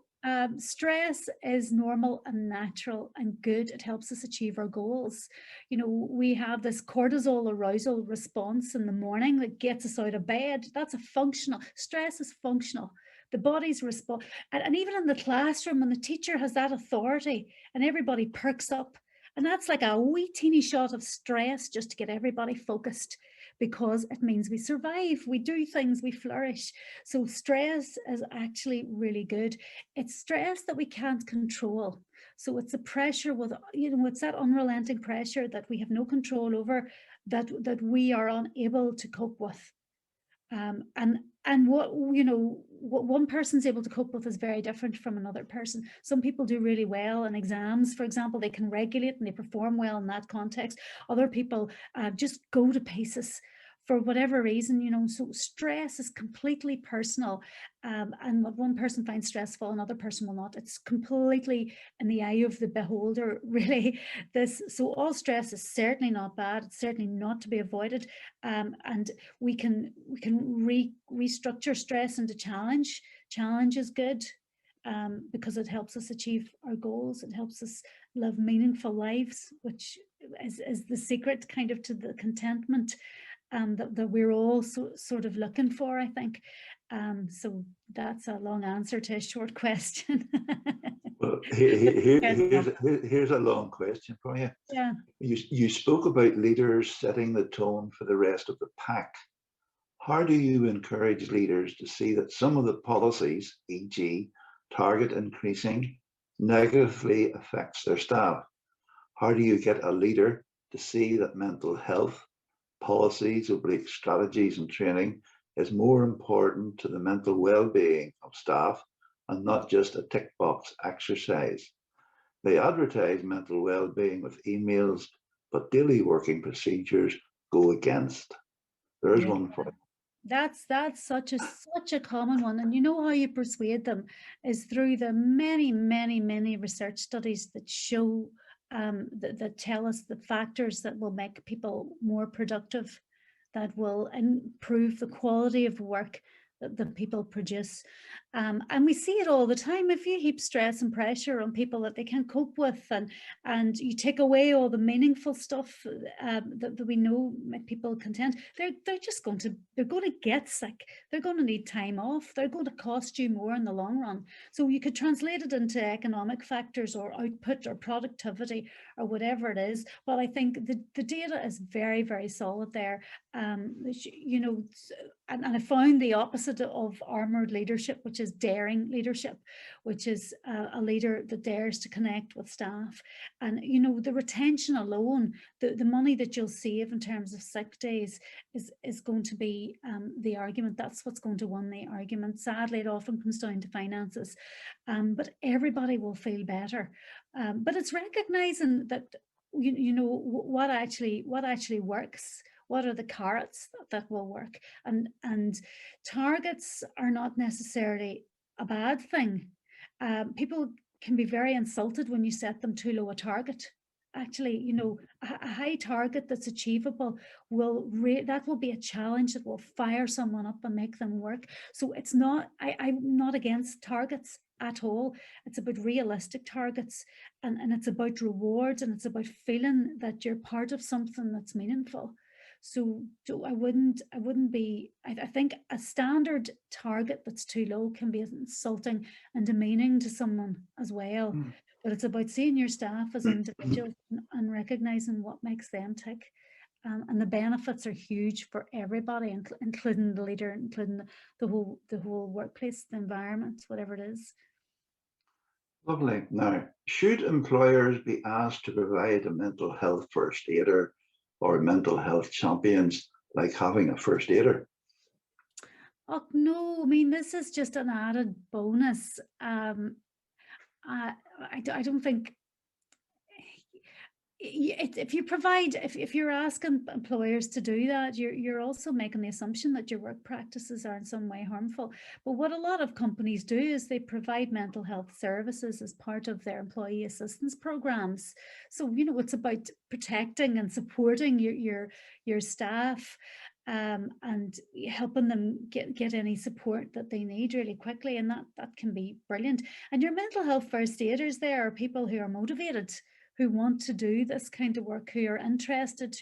stress is normal and natural and good. It helps us achieve our goals. You know, we have this cortisol arousal response in the morning that gets us out of bed. That's a functional, stress is functional. The body's response, and even in the classroom, when the teacher has that authority and everybody perks up, and that's like a wee teeny shot of stress just to get everybody focused, because it means we survive, we do things, we flourish. So stress is actually really good. It's stress that we can't control. So it's the pressure with, you know, it's that unrelenting pressure that we have no control over, that we are unable to cope with. And what, you know, what one person's able to cope with is very different from another person. Some people do really well in exams, for example, they can regulate and they perform well in that context. Other people just go to pieces for whatever reason, you know. So stress is completely personal, and what one person finds stressful, another person will not. It's completely in the eye of the beholder, really. So all stress is certainly not bad. It's certainly not to be avoided, and we can restructure stress into challenge. Challenge is good, because it helps us achieve our goals. It helps us live meaningful lives, which is the secret kind of to the contentment that we're all sort of looking for, I think. So that's a long answer to a short question. Well, here's a long question for you. Yeah. You spoke about leaders setting the tone for the rest of the pack. How do you encourage leaders to see that some of the policies, e.g. target increasing, negatively affects their staff? How do you get a leader to see that mental health policies, oblique strategies and training is more important to the mental well-being of staff and not just a tick box exercise? They advertise mental well-being with emails, but daily working procedures go against. There's one for you. That's such a common one. And you know how you persuade them is through the many research studies that show that tell us the factors that will make people more productive, that will improve the quality of work, that people produce. And we see it all the time. If you heap stress and pressure on people that they can't cope with, and you take away all the meaningful stuff that we know make people content, they're just going to get sick. They're going to need time off. They're going to cost you more in the long run. So you could translate it into economic factors or output or productivity or whatever it is. But I think the data is very, very solid there. You know, and I found the opposite of armored leadership, which is daring leadership, which is a leader that dares to connect with staff. And, you know, the retention alone, the money that you'll save in terms of sick days is going to be the argument. That's what's going to win the argument. Sadly, it often comes down to finances, but everybody will feel better. But it's recognizing that, you know, what actually works. What are the carrots that will work? And targets are not necessarily a bad thing. People can be very insulted when you set them too low a target. Actually, you know, a high target that's achievable that will be a challenge that will fire someone up and make them work. So it's not, I'm not against targets at all. It's about realistic targets, and it's about rewards, and it's about feeling that you're part of something that's meaningful. So I wouldn't be, I think a standard target that's too low can be insulting and demeaning to someone as well. But it's about seeing your staff as individuals and recognizing what makes them tick. And the benefits are huge for everybody, including the leader, including the whole workplace, the environment, whatever it is. Lovely. Now, should employers be asked to provide a mental health first aider or mental health champions, like having a first aider? Oh no, I mean, this is just an added bonus. I don't think if you provide, if you're asking employers to do that, you're also making the assumption that your work practices are in some way harmful. But what a lot of companies do is they provide mental health services as part of their employee assistance programs. So, you know, it's about protecting and supporting your staff, and helping them get any support that they need really quickly, and that can be brilliant. And your mental health first aiders there are people who are motivated, who want to do this kind of work, who are interested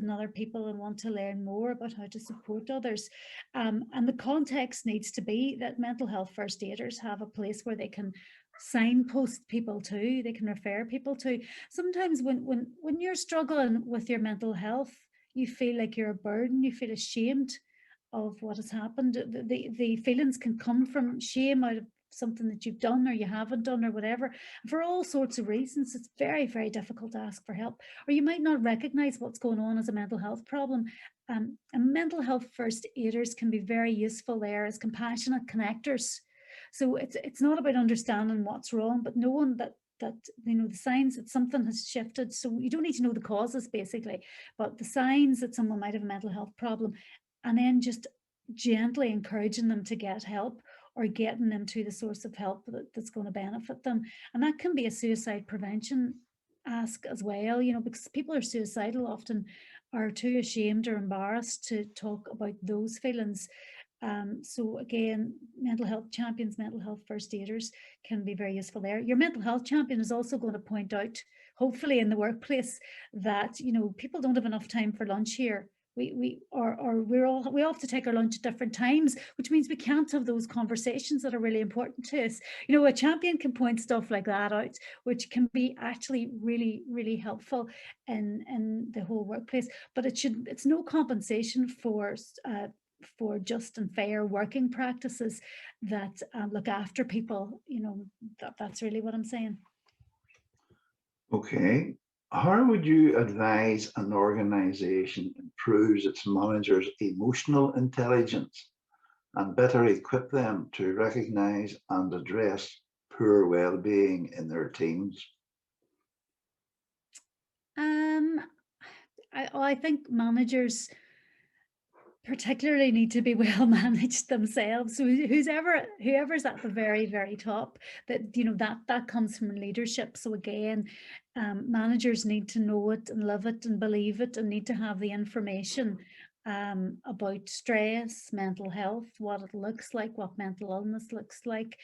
in other people and want to learn more about how to support others. And the context needs to be that mental health first aiders have a place where they can signpost people to, they can refer people to. Sometimes when you're struggling with your mental health, you feel like you're a burden, you feel ashamed of what has happened. The feelings can come from shame out of something that you've done or you haven't done or whatever. And for all sorts of reasons, it's very, very difficult to ask for help, or you might not recognize what's going on as a mental health problem. And mental health first aiders can be very useful there as compassionate connectors. So it's not about understanding what's wrong, but knowing that you know the signs that something has shifted. So you don't need to know the causes basically, but the signs that someone might have a mental health problem, and then just gently encouraging them to get help, or getting them to the source of help that's going to benefit them. And that can be a suicide prevention ask as well, you know, because people are suicidal often are too ashamed or embarrassed to talk about those feelings. So again, mental health champions, mental health first aiders can be very useful there. Your mental health champion is also going to point out, hopefully in the workplace, that, you know, people don't have enough time for lunch here. We all have to take our lunch at different times, which means we can't have those conversations that are really important to us. You know, a champion can point stuff like that out, which can be actually really, really helpful in the whole workplace. But it's no compensation for just and fair working practices that look after people. You know, that's really what I'm saying. Okay. How would you advise an organization improves its managers' emotional intelligence and better equip them to recognize and address poor well-being in their teams? I think managers particularly need to be well managed themselves. So whoever's at the very, very top, that, you know, that comes from leadership. So again, managers need to know it and love it and believe it, and need to have the information about stress, mental health, what it looks like, what mental illness looks like,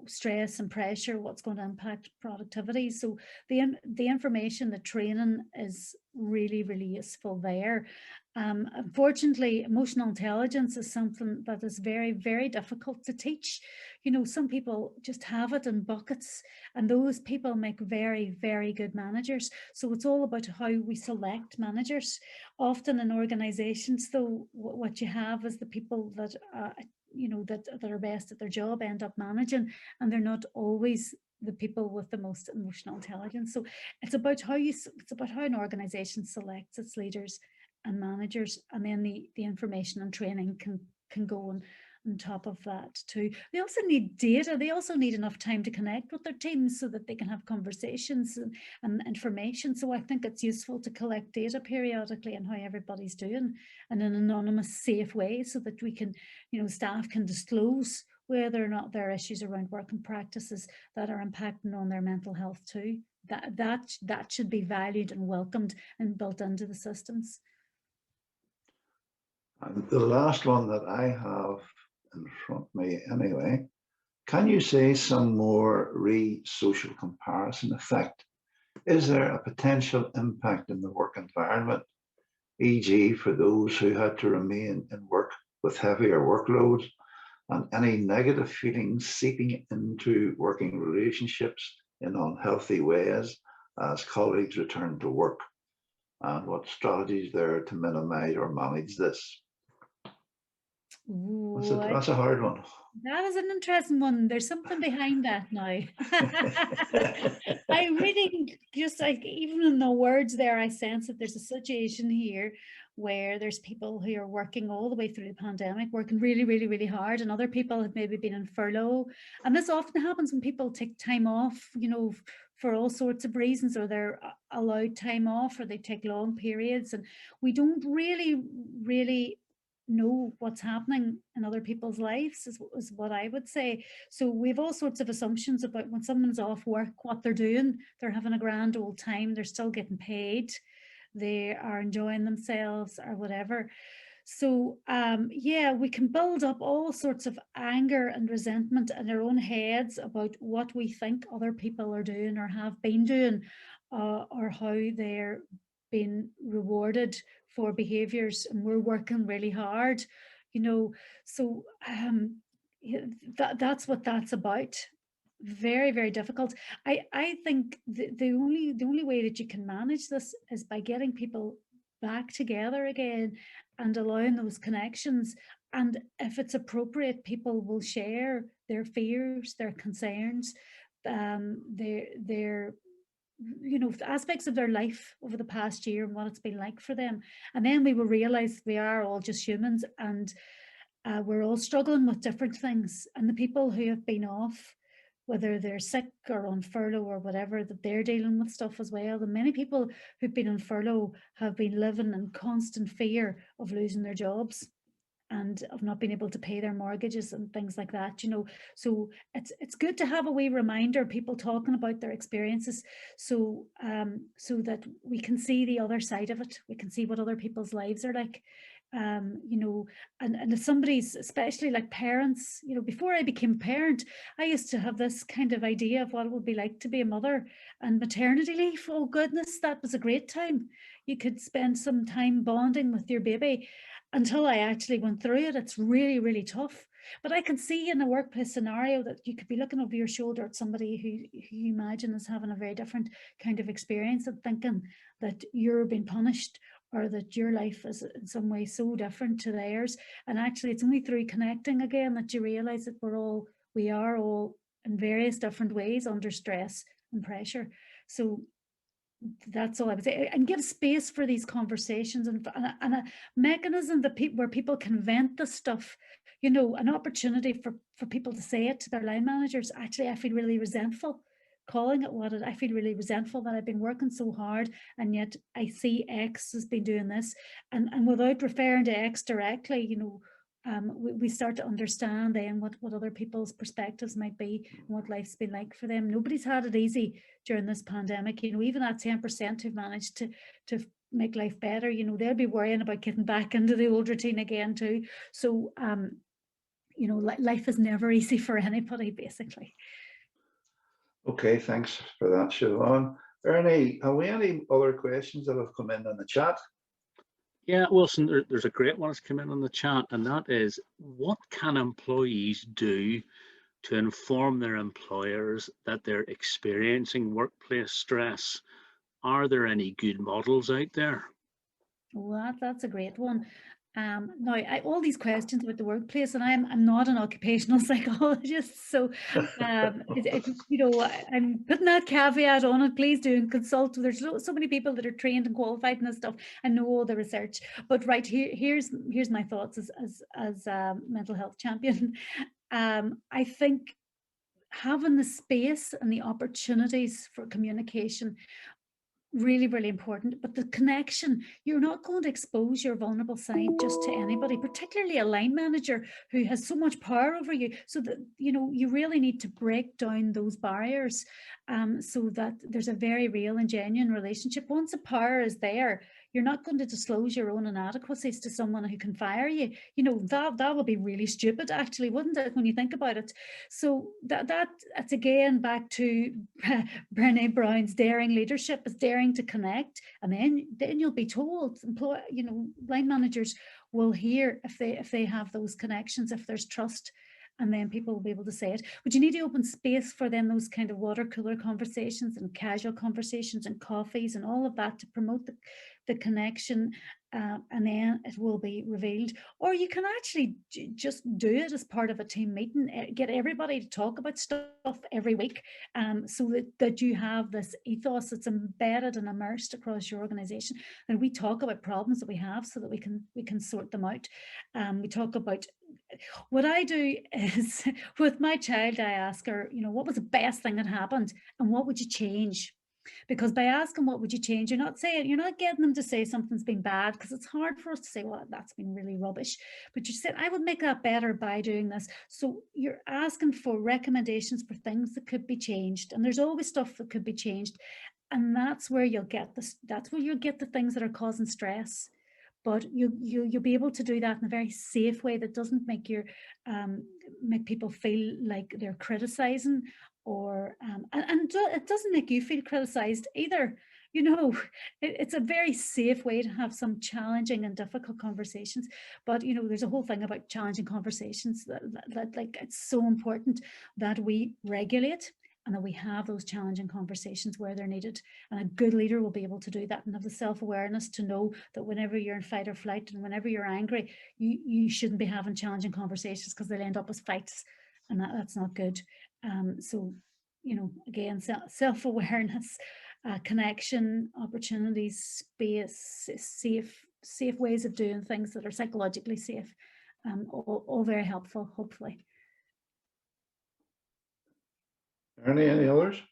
stress and pressure, what's going to impact productivity. So the information, the training is really, really useful there. Unfortunately, emotional intelligence is something that is very, very difficult to teach. You know, some people just have it in buckets, and those people make very, very good managers. So it's all about how we select managers. Often in organizations, though, what you have is the people that you know, that are best at their job end up managing, and they're not always the people with the most emotional intelligence. So it's about how an organization selects its leaders and managers, and then the information and training can go on top of that too. They also need data. They also need enough time to connect with their teams so that they can have conversations and information. So I think it's useful to collect data periodically on how everybody's doing in an anonymous, safe way, so that we can, you know, staff can disclose whether or not there are issues around working practices that are impacting on their mental health too. That should be valued and welcomed and built into the systems. And the last one that I have in front of me anyway, can you say some more social comparison effect? Is there a potential impact in the work environment, e.g. for those who had to remain in work with heavier workloads, and any negative feelings seeping into working relationships in unhealthy ways as colleagues return to work? And what strategies there to minimize or manage this? That's a hard one. That is an interesting one. There's something behind that now. I really just, like, even in the words there, I sense that there's a situation here where there's people who are working all the way through the pandemic, working really, really, really hard, and other people have maybe been in furlough. And this often happens when people take time off, you know, for all sorts of reasons, or they're allowed time off, or they take long periods, and we don't really know what's happening in other people's lives is what I would say. So we have all sorts of assumptions about when someone's off work, what they're doing. They're having a grand old time, they're still getting paid, they are enjoying themselves or whatever. So yeah, we can build up all sorts of anger and resentment in our own heads about what we think other people are doing or have been doing, or how they're being rewarded for behaviors, and we're working really hard, you know. So that's what that's about. Very, very difficult. I think the only way that you can manage this is by getting people back together again and allowing those connections. And if it's appropriate, people will share their fears, their concerns, their you know, aspects of their life over the past year and what it's been like for them. And then we will realize we are all just humans, and we're all struggling with different things. And the people who have been off, whether they're sick or on furlough or whatever, that they're dealing with stuff as well. And many people who've been on furlough have been living in constant fear of losing their jobs and of not being able to pay their mortgages and things like that, you know. So it's good to have a wee reminder, people talking about their experiences, so so that we can see the other side of it. We can see what other people's lives are like. You know, and if somebody's, especially like parents, you know, before I became a parent, I used to have this kind of idea of what it would be like to be a mother. And maternity leave, oh goodness, that was a great time. You could spend some time bonding with your baby. Until I actually went through it, it's really, really tough. But I can see in a workplace scenario that you could be looking over your shoulder at somebody who you imagine is having a very different kind of experience, and thinking that you're being punished, or that your life is in some way so different to theirs. And actually, it's only through connecting again that you realize that we are all in various different ways under stress and pressure. So that's all I would say, and give space for these conversations, and a mechanism that where people can vent the stuff, you know, an opportunity for people to say it to their line managers. Actually, I feel really resentful, calling it what it, I feel really resentful that I've been working so hard, and yet I see X has been doing this, and without referring to X directly, you know, we start to understand then what other people's perspectives might be and what life's been like for them. Nobody's had it easy during this pandemic. You know, even that 10% who've managed to make life better, you know, they'll be worrying about getting back into the old routine again too. So, you know, life is never easy for anybody, basically. Okay, thanks for that, Siobhan. Ernie, have we any other questions that have come in the chat? Yeah, Wilson, there's a great one that's come in on the chat, and that is, what can employees do to inform their employers that they're experiencing workplace stress? Are there any good models out there? Well, that's a great one. Now, all these questions about the workplace, and I'm not an occupational psychologist, so you know, I'm putting that caveat on it. Please do consult. There's so many people that are trained and qualified in this stuff and know all the research. But right here's my thoughts as a mental health champion. I think having the space and the opportunities for communication, really, really important. But the connection, you're not going to expose your vulnerable side just to anybody, particularly a line manager who has so much power over you. So that, you know, you really need to break down those barriers, so that there's a very real and genuine relationship. Once the power is there, you're not going to disclose your own inadequacies to someone who can fire you. You know, that would be really stupid, actually, wouldn't it, when you think about it? So that's again back to Brené Brown's daring leadership, is daring to connect, and then you'll be told. You know, line managers will hear if they have those connections, if there's trust, and then people will be able to say it. But you need to open space for then those kind of water cooler conversations and casual conversations and coffees and all of that to promote the connection, and then it will be revealed. Or you can actually just do it as part of a team meeting, get everybody to talk about stuff every week, so that you have this ethos that's embedded and immersed across your organization, and we talk about problems that we have so that we can sort them out. We talk about, what I do is, with my child, I ask her, you know, what was the best thing that happened and what would you change? Because by asking what would you change, you're not getting them to say something's been bad, because it's hard for us to say, well, that's been really rubbish. But you said, I would make that better by doing this. So you're asking for recommendations for things that could be changed. And there's always stuff that could be changed. And that's where you'll get this, that's where you'll get the things that are causing stress. But you'll be able to do that in a very safe way that doesn't make make people feel like they're criticizing, or and it doesn't make you feel criticized either. You know, it's a very safe way to have some challenging and difficult conversations. But you know, there's a whole thing about challenging conversations that like, it's so important that we regulate and that we have those challenging conversations where they're needed. And a good leader will be able to do that and have the self-awareness to know that whenever you're in fight or flight and whenever you're angry, you shouldn't be having challenging conversations, because they'll end up as fights, and that's not good. So, you know, again, self-awareness, connection, opportunities, space, safe ways of doing things that are psychologically safe, all very helpful, hopefully. Ernie, any others?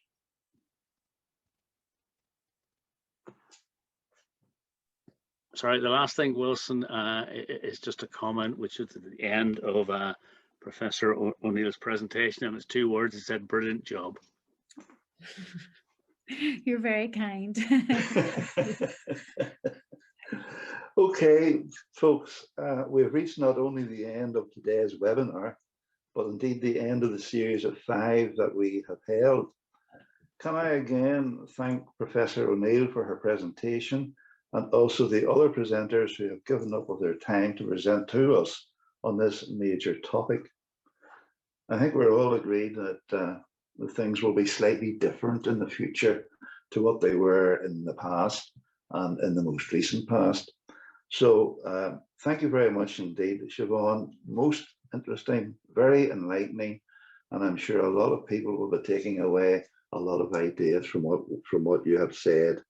Sorry, the last thing, Wilson, is just a comment, which is at the end of Professor O'Neill's presentation, and it's 2 words. It said, "Brilliant job." You're very kind. Okay, folks, we've reached not only the end of today's webinar, but indeed the end of the series of 5 that we have held. Can I again thank Professor O'Neill for her presentation, and also the other presenters who have given up of their time to present to us on this major topic. I think we're all agreed that the things will be slightly different in the future to what they were in the past and in the most recent past. So thank you very much indeed, Siobhan. Most interesting, very enlightening, and I'm sure a lot of people will be taking away a lot of ideas from what you have said.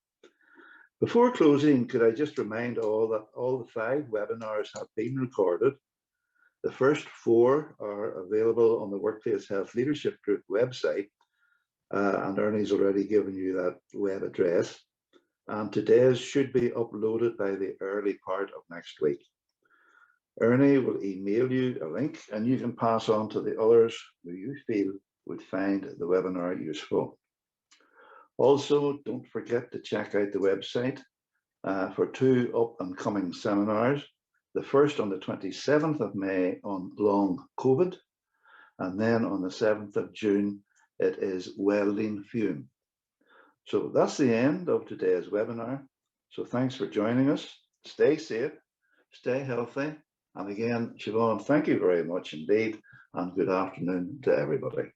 Before closing, could I just remind all that all the 5 webinars have been recorded. The first 4 are available on the Workplace Health Leadership Group website, and Ernie's already given you that web address. And today's should be uploaded by the early part of next week. Ernie will email you a link, and you can pass on to the others who you feel would find the webinar useful. Also, don't forget to check out the website for 2 up-and-coming seminars. The first on the 27th of May on long COVID, and then on the 7th of June, it is welding fume. So that's the end of today's webinar. So thanks for joining us. Stay safe, stay healthy. And again, Siobhan, thank you very much indeed, and good afternoon to everybody.